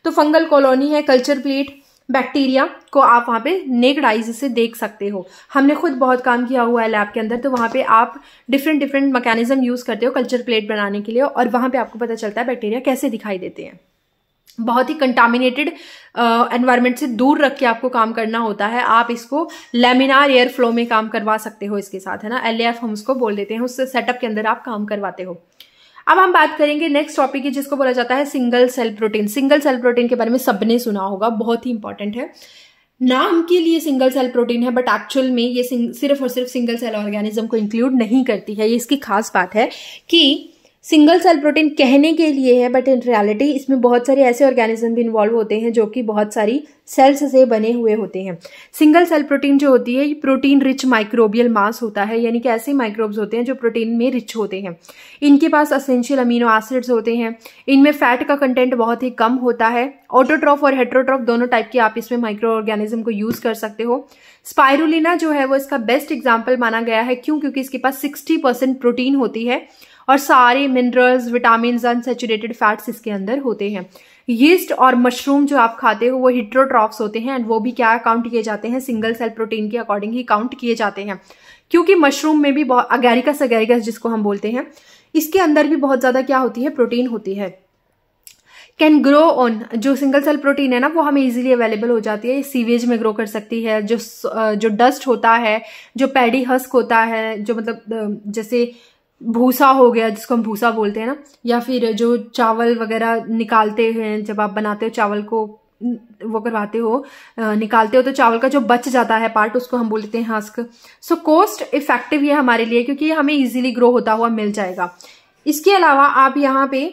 S1: तो फंगल कॉलोनी है, कल्चर प्लेट, बैक्टीरिया को आप वहां पे नेक्ड आइज से देख सकते हो। हमने खुद बहुत काम किया हुआ है लैब के अंदर, तो वहां पे आप डिफरेंट मैकेनिज्म यूज करते हो कल्चर प्लेट बनाने के लिए और वहां पे आपको पता चलता है बैक्टीरिया कैसे दिखाई देते हैं। बहुत ही कंटामिनेटेड एनवायरनमेंट से दूर रख के आपको काम करना होता है। आप इसको लैमिनार एयर फ्लो में काम करवा सकते हो इसके साथ, है ना, LAF हम उसको बोल देते हैं। उस सेटअप के अंदर आप काम करवाते हो। अब हम बात करेंगे नेक्स्ट टॉपिक की जिसको बोला जाता है single cell protein. Single cell protein के बारे में सबने सुना होगा, बहुत ही इंपॉर्टेंट है। नाम के लिए सिंगल सेल प्रोटीन है बट एक्चुअल में ये सिर्फ और सिर्फ सिंगल सेल ऑर्गेनिज्म को इंक्लूड नहीं करती है। ये इसकी खास बात है कि सिंगल सेल प्रोटीन कहने के लिए है बट इन रियलिटी इसमें बहुत सारे ऐसे ऑर्गेनिज्म भी इन्वॉल्व होते हैं जो कि बहुत सारी सेल्स से बने हुए होते हैं। सिंगल सेल प्रोटीन जो होती है ये प्रोटीन रिच माइक्रोबियल मास होता है, यानी कि ऐसे माइक्रोब्स होते हैं जो प्रोटीन में रिच होते हैं। इनके पास एसेंशियल अमीनो एसिड्स होते हैं। इनमें फैट का कंटेंट बहुत ही कम होता है। ऑटोट्रॉफ और हेट्रोट्रॉफ दोनों टाइप के आप इसमें माइक्रो ऑर्गेनिज्म को यूज कर सकते हो। स्पाइरुलिना जो है वो इसका बेस्ट एग्जाम्पल माना गया है। क्यों? क्योंकि इसके पास 60% प्रोटीन होती है और सारे मिनरल्स, विटामिन, अनसैचुरेटेड फैट्स इसके अंदर होते हैं। यीस्ट और मशरूम जो आप खाते हो वो हेट्रोट्रॉफ्स होते हैं एंड वो भी क्या काउंट किए जाते हैं, सिंगल सेल प्रोटीन के अकॉर्डिंग ही काउंट किए जाते हैं। क्योंकि मशरूम में भी बहुत अगैरिकस अगैरिकस जिसको हम बोलते हैं, इसके अंदर भी बहुत ज्यादा क्या होती है, प्रोटीन होती है। कैन ग्रो ऑन, जो सिंगल सेल प्रोटीन है ना वो हमें इजीली अवेलेबल हो जाती है। सीवेज में ग्रो कर सकती है। जो डस्ट होता है, जो पैडी हस्क होता है, जो मतलब जैसे भूसा हो गया जिसको हम भूसा बोलते हैं ना, या फिर जो चावल वगैरह निकालते हैं, जब आप बनाते हो चावल को वो करवाते हो, निकालते हो तो चावल का जो बच जाता है पार्ट उसको हम बोलते हैं हस्क। सो कॉस्ट इफेक्टिव है हमारे लिए क्योंकि ये हमें इजीली ग्रो होता हुआ मिल जाएगा। इसके अलावा आप यहाँ पे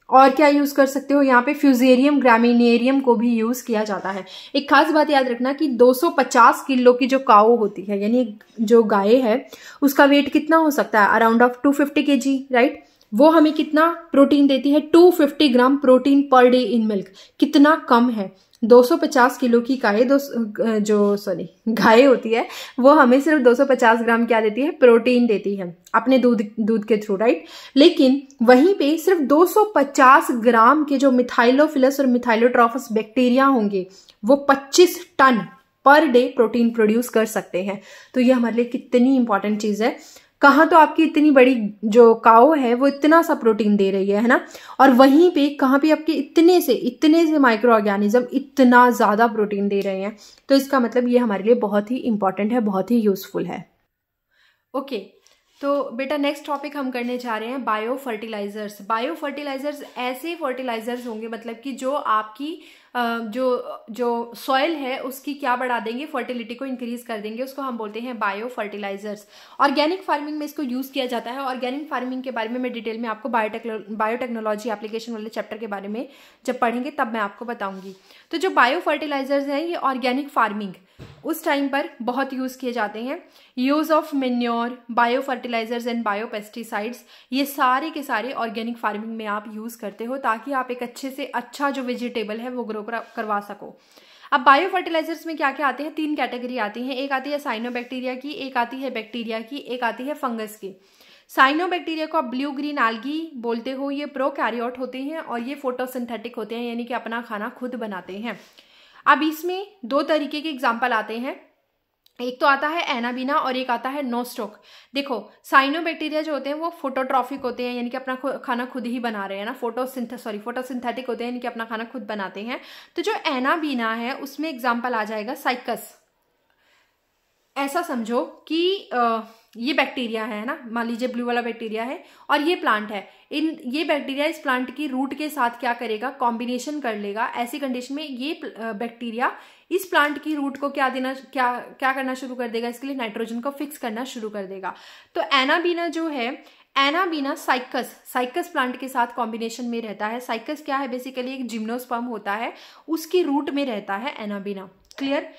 S1: और क्या यूज कर सकते हो, यहाँ पे फ्यूजेरियम ग्रामिनेरियम को भी यूज किया जाता है। एक खास बात याद रखना कि 250 किलो की जो काऊ होती है, यानी जो गाय है, उसका वेट कितना हो सकता है, अराउंड ऑफ 250 kg, राइट। वो हमें कितना प्रोटीन देती है, 250 gram protein per day in milk. कितना कम है, 250 किलो की गाय होती है वो हमें सिर्फ 250 ग्राम क्या देती है, प्रोटीन देती है अपने दूध के थ्रू, राइट। लेकिन वहीं पे सिर्फ 250 ग्राम के जो मिथाइलोफिलस और मिथाइलोट्रॉफस बैक्टीरिया होंगे वो 25 ton per day protein produce कर सकते हैं। तो ये हमारे लिए कितनी इंपॉर्टेंट चीज है। कहाँ तो आपकी इतनी बड़ी जो काऊ है वो इतना सा प्रोटीन दे रही है ना, और वहीं पे कहाँ पे आपके इतने से माइक्रो ऑर्गेनिज्म इतना ज्यादा प्रोटीन दे रहे हैं। तो इसका मतलब ये हमारे लिए बहुत ही इंपॉर्टेंट है, बहुत ही यूजफुल है। ओके, तो बेटा नेक्स्ट टॉपिक हम करने जा रहे हैं बायो फर्टिलाइजर्स। बायो फर्टिलाइजर्स ऐसे फर्टिलाइजर्स होंगे मतलब कि जो आपकी जो सॉइल है उसकी क्या बढ़ा देंगे, फर्टिलिटी को इंक्रीज कर देंगे, उसको हम बोलते हैं बायो फर्टिलाइजर्स। ऑर्गेनिक फार्मिंग में इसको यूज किया जाता है। ऑर्गेनिक फार्मिंग के बारे में मैं डिटेल में आपको बायोटेक्नोलॉजी एप्लीकेशन वाले चैप्टर के बारे में जब पढ़ेंगे तब मैं आपको बताऊंगी। तो जो बायो फर्टिलाइजर्स है ये ऑर्गेनिक फार्मिंग उस टाइम पर बहुत यूज किए जाते हैं। Use of manure, bio fertilisers and bio pesticides, ये सारे के सारे ऑर्गेनिक फार्मिंग में आप यूज करते हो ताकि आप एक अच्छे से अच्छा जो वेजिटेबल है वो ग्रो करवा सको। अब बायो फर्टिलाइजर्स में क्या क्या आते हैं, 3 कैटेगरी आती हैं। एक आती है साइनोबैक्टीरिया की, एक आती है बैक्टीरिया की, एक आती है फंगस की। साइनोबैक्टीरिया को आप ब्लू ग्रीन एल्गी बोलते हो। ये प्रोकैरियोट होते हैं और ये फोटोसिंथेटिक होते हैं, यानी कि अपना खाना खुद बनाते हैं। अब इसमें 2 तरीके के एग्जाम्पल आते हैं, एक तो आता है एनाबीना और एक आता है नोस्टोक। देखो साइनोबैक्टीरिया जो होते हैं वो फोटोट्रॉफिक होते हैं, यानी कि अपना खाना खुद ही बना रहे हैं ना, फोटोसिंथेटिक होते हैं, यानी कि अपना खाना खुद बनाते हैं। तो जो एनाबीना है उसमें एग्जाम्पल आ जाएगा साइकस। ऐसा समझो कि ये बैक्टीरिया है ना, मान लीजिए ब्लू वाला बैक्टीरिया है और ये प्लांट है। ये बैक्टीरिया इस प्लांट की रूट के साथ क्या करेगा, कॉम्बिनेशन कर लेगा। ऐसी कंडीशन में ये बैक्टीरिया इस प्लांट की रूट को क्या करना शुरू कर देगा, इसके लिए नाइट्रोजन को फिक्स करना शुरू कर देगा। तो एनाबीना जो है, एनाबीना साइकस प्लांट के साथ कॉम्बिनेशन में रहता है। साइकस क्या है, बेसिकली एक जिम्नोस्पर्म होता है, उसकी रूट में रहता है एनाबीना। क्लियर।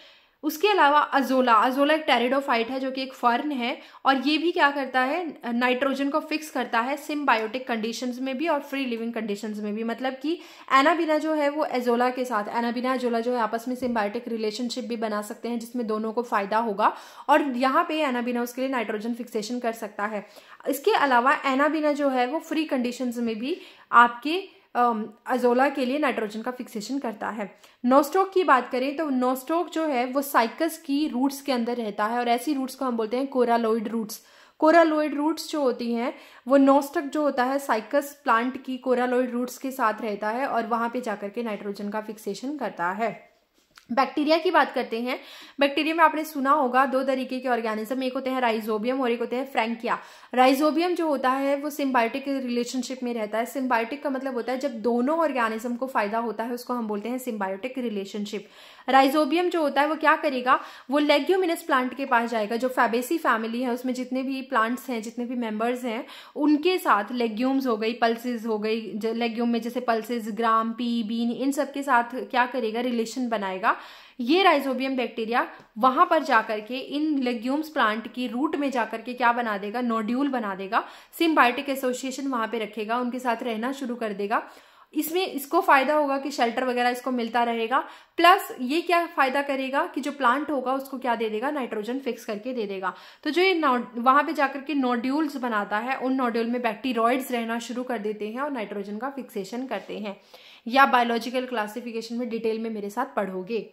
S1: उसके अलावा अजोला एक टेरिडोफाइट है जो कि एक फर्न है, और ये भी क्या करता है, नाइट्रोजन को फिक्स करता है सिम्बायोटिक कंडीशंस में भी और फ्री लिविंग कंडीशंस में भी। मतलब कि एनाबीना जो है वो एजोला के साथ, एनाबीना एजोला जो है आपस में सिम्बायोटिक रिलेशनशिप भी बना सकते हैं जिसमें दोनों को फायदा होगा, और यहाँ पे एनाबीना उसके लिए नाइट्रोजन फिक्सेशन कर सकता है। इसके अलावा एनाबीना जो है वो फ्री कंडीशंस में भी आपके अजोला के लिए नाइट्रोजन का फिक्सेशन करता है। नोस्टॉक की बात करें तो नोस्टॉक जो है वो साइकस की रूट्स के अंदर रहता है, और ऐसी रूट्स को हम बोलते हैं कोरालोइड रूट्स। कोरालोइड रूट्स जो होती हैं वो नोस्टॉक जो होता है साइकस प्लांट की कोरालोइड रूट्स के साथ रहता है, और वहां पे जाकर के नाइट्रोजन का फिक्सेशन करता है। बैक्टीरिया की बात करते हैं। बैक्टीरिया में आपने सुना होगा दो तरीके के ऑर्गेनिज्म, एक होते हैं राइजोबियम और एक होते हैं फ्रैंकिया। राइजोबियम जो होता है वो सिम्बायोटिक रिलेशनशिप में रहता है। सिम्बायोटिक का मतलब होता है जब दोनों ऑर्गेनिज्म को फायदा होता है उसको हम बोलते हैं सिम्बायोटिक रिलेशनशिप। राइजोबियम जो होता है वो क्या करेगा, वो लेग्यूमिनस प्लांट के पास जाएगा, जो फैबेसी फैमिली है उसमें जितने भी प्लांट्स हैं, जितने भी मेंबर्स हैं, उनके साथ लेग्यूम्स हो गई, पल्सेस हो गई, लेग्यूम में जैसे पल्सेस, ग्राम, पी, बीन, इन सब के साथ क्या करेगा, रिलेशन बनाएगा। ये राइजोबियम बैक्टीरिया वहां पर जाकर के इन लेग्यूम्स प्लांट की रूट में जाकर के क्या बना देगा, नोड्यूल बना देगा, सिम्बायोटिक एसोसिएशन वहां पे रखेगा, उनके साथ रहना शुरू कर देगा। इसमें इसको फायदा होगा कि शेल्टर वगैरह इसको मिलता रहेगा, प्लस ये क्या फायदा करेगा कि जो प्लांट होगा उसको क्या दे देगा, नाइट्रोजन फिक्स करके दे देगा। तो जो ये वहां पे जाकर के नोड्यूल्स बनाता है, उन नोड्यूल में बैक्टीरॉइड्स रहना शुरू कर देते हैं और नाइट्रोजन का फिक्सेशन करते हैं। या बायोलॉजिकल क्लासिफिकेशन में डिटेल में मेरे साथ पढ़ोगे।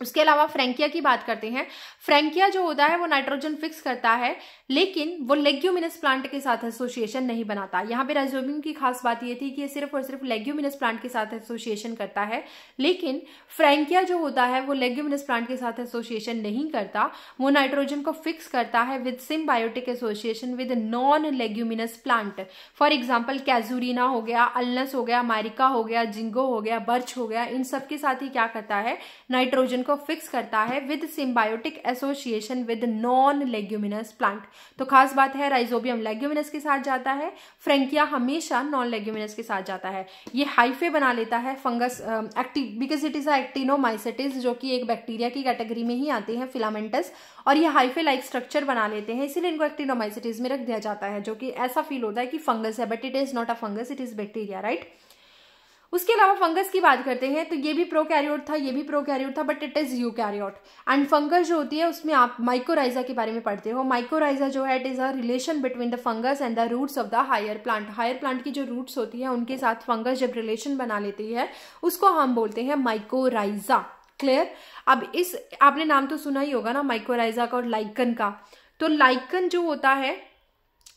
S1: उसके अलावा फ्रैंकिया की बात करते हैं। फ्रैंकिया जो होता है वो नाइट्रोजन फिक्स करता है, लेकिन वो लेग्यूमिनस प्लांट के साथ एसोसिएशन नहीं बनाता। यहाँ पे राइजोबियम की खास बात ये थी कि ये सिर्फ और सिर्फ लेग्यूमिनस प्लांट के साथ एसोसिएशन करता है, लेकिन फ्रैंकिया जो होता है वो लेग्यूमिनस प्लांट के साथ एसोसिएशन नहीं करता, वो नाइट्रोजन को फिक्स करता है with symbiotic association with non leguminous plant. For example casuarina हो गया, अल्नस हो गया, मारिका हो गया, जिंगो हो गया, बर्च हो गया, इन सब के साथ ही क्या करता है, नाइट्रोजन को फिक्स करता है with symbiotic association with non leguminous plant. तो खास बात है, राइजोबियम लेग्यूमिनस के साथ जाता है, फ्रैंकिया हमेशा नॉन लेग्यूमिनस के साथ जाता है। ये हाइफे बना लेता है fungus because it is a actinomycetes, जो कि एक बैक्टीरिया की कैटेगरी में ही आते हैं, फिलामेंटस, और ये हाइफे लाइक स्ट्रक्चर बना लेते हैं, इसीलिए इनको एक्टिनोमाइसेटिस में रख दिया जाता है, जो कि ऐसा फील होता है कि फंगस है, but it is not a fungus, it is bacteria, right. उसके अलावा फंगस की बात करते हैं तो ये भी प्रोकैरियोट था, ये भी प्रोकैरियोट था, but it is eukaryote. And fungus जो होती है उसमें आप माइकोराइजा के बारे में पढ़ते हो। माइकोराइजा जो है it is a relation between the fungus and the roots of the higher plant. Higher plant की जो रूट्स होती है उनके साथ फंगस जब रिलेशन बना लेती है उसको हम बोलते हैं माइकोराइजा। क्लियर। अब इस आपने नाम तो सुना ही होगा ना माइकोराइजा का और लाइकन का। तो लाइकन जो होता है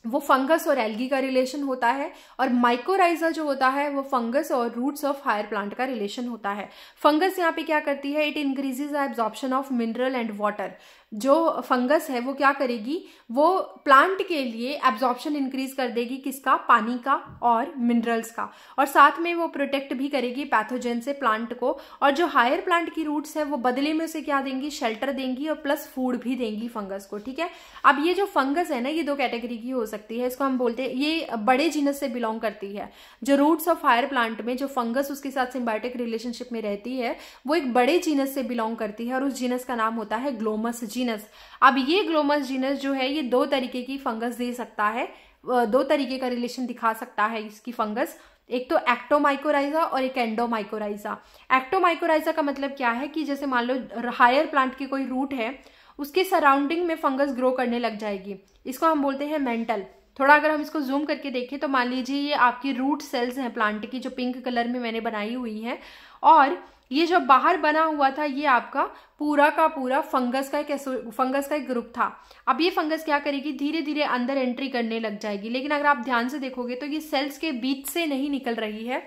S1: वो फंगस और एल्गी का रिलेशन होता है, और माइकोराइजा जो होता है वो फंगस और रूट्स ऑफ हायर प्लांट का रिलेशन होता है। फंगस यहाँ पे क्या करती है, it increases the absorption of mineral and water. जो फंगस है वो क्या करेगी, वो प्लांट के लिए एब्जॉर्प्शन इंक्रीज कर देगी, किसका, पानी का और मिनरल्स का, और साथ में वो प्रोटेक्ट भी करेगी पैथोजन से प्लांट को। और जो हायर प्लांट की रूट्स है वो बदले में उसे क्या देंगी, शेल्टर देंगी और प्लस फूड भी देंगी फंगस को। ठीक है। अब ये जो फंगस है ना, ये दो कैटेगरी की हो सकती है, इसको हम बोलते हैं, ये बड़े जीनस से बिलोंग करती है। जो रूट्स ऑफ हायर प्लांट में जो फंगस उसके साथ सिम्बायोटिक रिलेशनशिप में रहती है वो एक बड़े जीनस से बिलोंग करती है, और उस जीनस का नाम होता है ग्लोमस जीनस। अब ये ग्लोमस जीनस जो है ये दो तरीके की फंगस दे सकता है, दो तरीके का रिलेशन दिखा सकता है इसकी फंगस, एक तो एक्टोमाइकोराइजा और एक एंडोमाइकोराइजा। एक्टोमाइकोराइजा का मतलब क्या है कि जैसे मान लो हायर प्लांट की कोई रूट है, उसके सराउंडिंग में फंगस ग्रो करने लग जाएगी, इसको हम बोलते हैं मेंटल। थोड़ा अगर हम इसको जूम करके देखें तो मान लीजिए ये आपकी रूट सेल्स हैं प्लांट की, जो पिंक कलर में मैंने बनाई हुई है, और ये जो बाहर बना हुआ था ये आपका पूरा का पूरा फंगस का एक ग्रुप था। अब ये फंगस क्या करेगी, धीरे धीरे अंदर एंट्री करने लग जाएगी, लेकिन अगर आप ध्यान से देखोगे तो ये सेल्स के बीच से नहीं निकल रही है,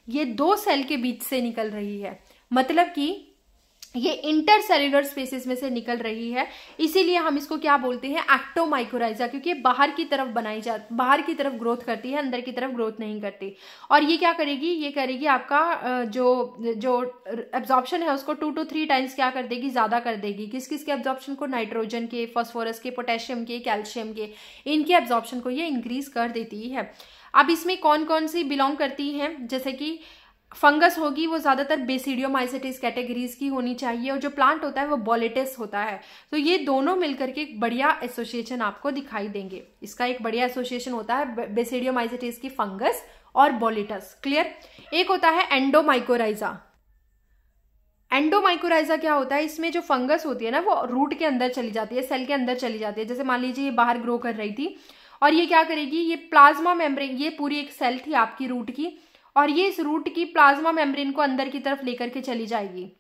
S1: ये दो सेल के बीच से निकल रही है। मतलब कि ये इंटरसेल्युलर स्पेसिस में से निकल रही है, इसीलिए हम इसको क्या बोलते हैं, एक्टोमाइकोराइजा, क्योंकि ये बाहर की तरफ बाहर की तरफ ग्रोथ करती है, अंदर की तरफ ग्रोथ नहीं करती। और ये क्या करेगी, ये करेगी आपका जो एब्जॉर्प्शन है उसको 2 to 3 टाइम्स क्या कर देगी, ज्यादा कर देगी। किस किस के एब्जॉर्प्शन को, नाइट्रोजन के, फास्फोरस के, पोटेशियम के, कैल्शियम के, इनके एब्जॉर्प्शन को ये इंक्रीज कर देती है। अब इसमें कौन कौन सी बिलोंग करती हैं, जैसे कि फंगस होगी वो ज्यादातर बेसिडियोमाइसेटिस कैटेगरीज की होनी चाहिए, और जो प्लांट होता है वो बोलेटिस होता है। तो ये दोनों मिलकर के एक बढ़िया एसोसिएशन आपको दिखाई देंगे। इसका एक बढ़िया एसोसिएशन होता है बेसिडियोमाइसेटिस की फंगस और बोलेटस। क्लियर। एक होता है एंडोमाइकोराइजा। एंडोमाइकोराइजा क्या होता है, इसमें जो फंगस होती है ना वो रूट के अंदर चली जाती है, सेल के अंदर चली जाती है। जैसे मान लीजिए ये बाहर ग्रो कर रही थी और ये क्या करेगी, ये प्लाज्मा मेम्ब्रेन, ये पूरी एक सेल थी आपकी रूट की, और ये इस रूट की प्लाज्मा मेम्ब्रेन को अंदर की तरफ लेकर के चली जाएगी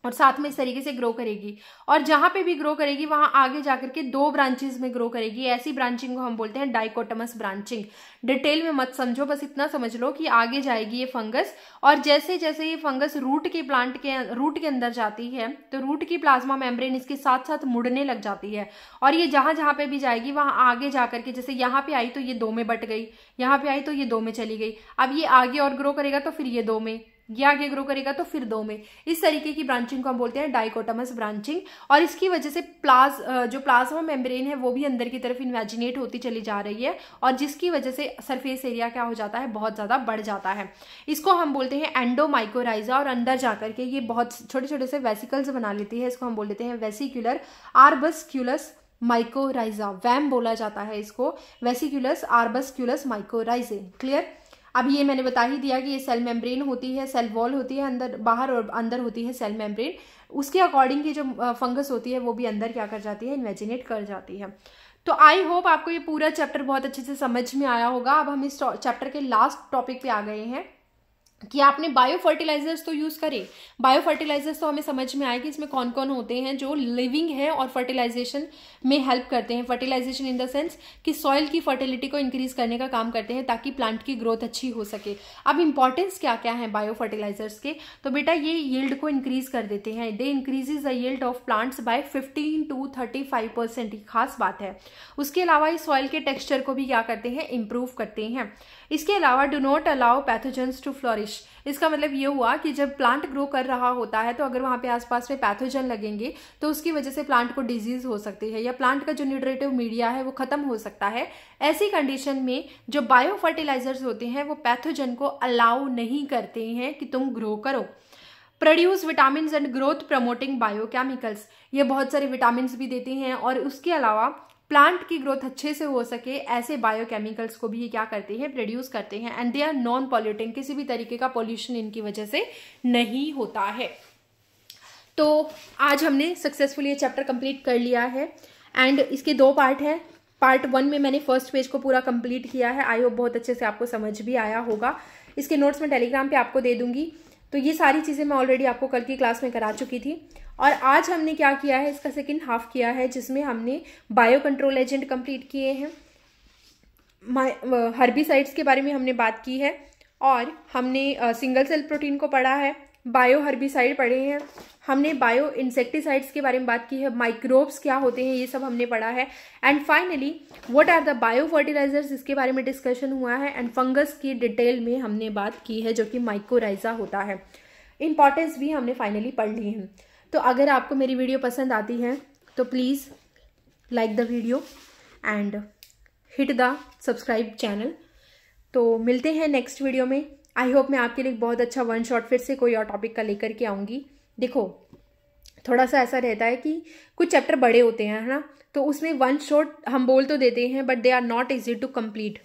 S1: और साथ में इस तरीके से ग्रो करेगी। और जहां पे भी ग्रो करेगी वहां आगे जाकर के 2 ब्रांचेस में ग्रो करेगी। ऐसी ब्रांचिंग को हम बोलते हैं डाइकोटमस ब्रांचिंग। डिटेल में मत समझो, बस इतना समझ लो कि आगे जाएगी ये फंगस, और जैसे जैसे ये फंगस रूट के अंदर जाती है तो रूट की प्लाज्मा मेम्ब्रेन इसके साथ साथ मुड़ने लग जाती है, और ये जहां जहां पे भी जाएगी वहां आगे जाकर के, जैसे यहाँ पे आई तो ये 2 में बट गई, यहाँ पे आई तो ये 2 में चली गई, अब ये आगे और ग्रो करेगा तो फिर ये 2 में, ये आगे ग्रो करेगा तो फिर 2 में। इस तरीके की ब्रांचिंग को हम बोलते हैं डाइकोटमस ब्रांचिंग। और इसकी वजह से जो प्लाज्मा मेम्ब्रेन है वो भी अंदर की तरफ इन्वेजिनेट होती चली जा रही है, और जिसकी वजह से सरफेस एरिया क्या हो जाता है, बहुत ज्यादा बढ़ जाता है। इसको हम बोलते हैं एंडोमाइकोराइजा, और अंदर जाकर के ये बहुत छोटे छोटे से वेसिकल्स बना लेती है। इसको हम बोल देते हैं वेसिकुलर आर्बस्क्यूलस माइकोराइजा। वैम बोला जाता है इसको, वेसिकुलस आर्बस्क्यूलस माइकोराइजे। क्लियर। अब ये मैंने बता ही दिया कि ये सेल मेम्ब्रेन होती है, सेल वॉल होती है अंदर बाहर, और अंदर होती है सेल मेम्ब्रेन। उसके अकॉर्डिंग की जो फंगस होती है वो भी अंदर क्या कर जाती है, इन्वेजिनेट कर जाती है। तो आई होप आपको ये पूरा चैप्टर बहुत अच्छे से समझ में आया होगा। अब हम इस चैप्टर के लास्ट टॉपिक पे आ गए हैं कि आपने बायो फर्टिलाइजर्स तो यूज करे। बायो फर्टिलाइजर्स तो हमें समझ में आया कि इसमें कौन कौन होते हैं जो लिविंग है और फर्टिलाइजेशन में हेल्प करते हैं। फर्टिलाइजेशन इन द सेंस कि सॉइल की फर्टिलिटी को इंक्रीज करने का काम करते हैं ताकि प्लांट की ग्रोथ अच्छी हो सके। अब इंपॉर्टेंस क्या क्या है बायो फर्टिलाइजर्स के, तो बेटा ये यील्ड को इंक्रीज कर देते हैं। They increases the yield of plants by 15 to 35%, खास बात है। उसके अलावा इस सॉइल के टेक्सचर को भी क्या करते हैं, इंप्रूव करते हैं। इसके अलावा do not allow pathogens to flourish. इसका मतलब ये हुआ कि जब प्लांट ग्रो कर रहा होता है तो अगर वहां पे आसपास में पैथोजन लगेंगे तो उसकी वजह से प्लांट को डिजीज हो सकती है, या प्लांट का जो न्यूट्रिटिव मीडिया है वो खत्म हो सकता है। ऐसी कंडीशन में जो बायो फर्टिलाइजर्स होते हैं वो पैथोजन को अलाउ नहीं करते हैं कि तुम ग्रो करो। Produce vitamin and growth promoting biochemicals, ये बहुत सारे विटामिन भी देते हैं, और उसके अलावा प्लांट की ग्रोथ अच्छे से हो सके ऐसे बायोकेमिकल्स को भी ये क्या करते हैं, प्रोड्यूस करते हैं। And they are non polluting, किसी भी तरीके का पॉल्यूशन इनकी वजह से नहीं होता है। तो आज हमने सक्सेसफुली ये चैप्टर कंप्लीट कर लिया है, एंड इसके 2 पार्ट हैं। पार्ट 1 में मैंने फर्स्ट पेज को पूरा कंप्लीट किया है। आई होप बहुत अच्छे से आपको समझ भी आया होगा। इसके नोट्स मैं टेलीग्राम पे आपको दे दूंगी। तो ये सारी चीज़ें मैं ऑलरेडी आपको कल की क्लास में करा चुकी थी, और आज हमने क्या किया है, इसका सेकंड हाफ किया है जिसमें हमने बायो कंट्रोल एजेंट कंप्लीट किए हैं, हर्बिसाइड्स के बारे में हमने बात की है, और हमने सिंगल सेल प्रोटीन को पढ़ा है, बायो हर्बिसाइड पढ़े हैं, हमने बायो इंसेक्टिसाइड्स के बारे में बात की है, माइक्रोब्स क्या होते हैं ये सब हमने पढ़ा है, and finally what are the bio fertilisers इसके बारे में डिस्कशन हुआ है, एंड फंगस की डिटेल में हमने बात की है जो कि माइकोराइजा होता है। इंपॉर्टेंस भी हमने फाइनली पढ़ ली है। तो अगर आपको मेरी वीडियो पसंद आती है तो please like the video and hit the subscribe channel. तो मिलते हैं नेक्स्ट वीडियो में। आई होप मैं आपके लिए बहुत अच्छा वन शॉट फिर से कोई और टॉपिक का लेकर के आऊँगी। देखो थोड़ा सा ऐसा रहता है कि कुछ चैप्टर बड़े होते हैं, है ना, तो उसमें वन शॉट हम बोल तो देते हैं but they are not easy to complete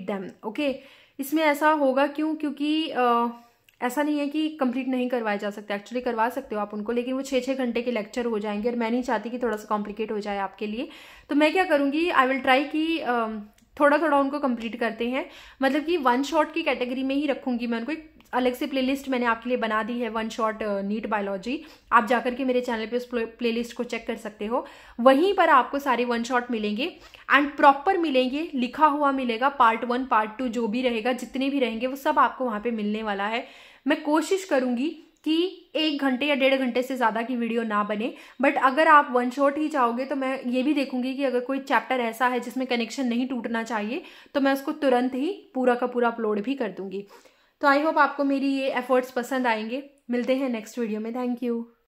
S1: them. Okay, इसमें ऐसा होगा क्योंकि ऐसा नहीं है कि कंप्लीट नहीं करवाए जा सकते, एक्चुअली करवा सकते हो आप उनको, लेकिन वो 6-6 घंटे के लेक्चर हो जाएंगे और मैं नहीं चाहती कि थोड़ा सा कॉम्प्लिकेट हो जाए आपके लिए। तो मैं क्या करूँगी, आई विल ट्राई कि थोड़ा थोड़ा उनको कंप्लीट करते हैं, मतलब कि वन शॉट की कैटेगरी में ही रखूंगी मैं उनको। एक अलग से प्लेलिस्ट मैंने आपके लिए बना दी है, वन शॉट नीट बायोलॉजी। आप जाकर के मेरे चैनल पे उस प्लेलिस्ट को चेक कर सकते हो, वहीं पर आपको सारे वन शॉट मिलेंगे एंड प्रॉपर मिलेंगे, लिखा हुआ मिलेगा। पार्ट 1 पार्ट 2 जो भी रहेगा, जितने भी रहेंगे वो सब आपको वहाँ पे मिलने वाला है। मैं कोशिश करूंगी कि 1 घंटे या 1.5 घंटे से ज़्यादा की वीडियो ना बने। बट अगर आप वन शॉट ही चाहोगे तो मैं ये भी देखूंगी कि अगर कोई चैप्टर ऐसा है जिसमें कनेक्शन नहीं टूटना चाहिए तो मैं उसको तुरंत ही पूरा का पूरा अपलोड भी कर दूंगी। तो आई होप आपको मेरी ये एफर्ट्स पसंद आएंगे। मिलते हैं नेक्स्ट वीडियो में। Thank you.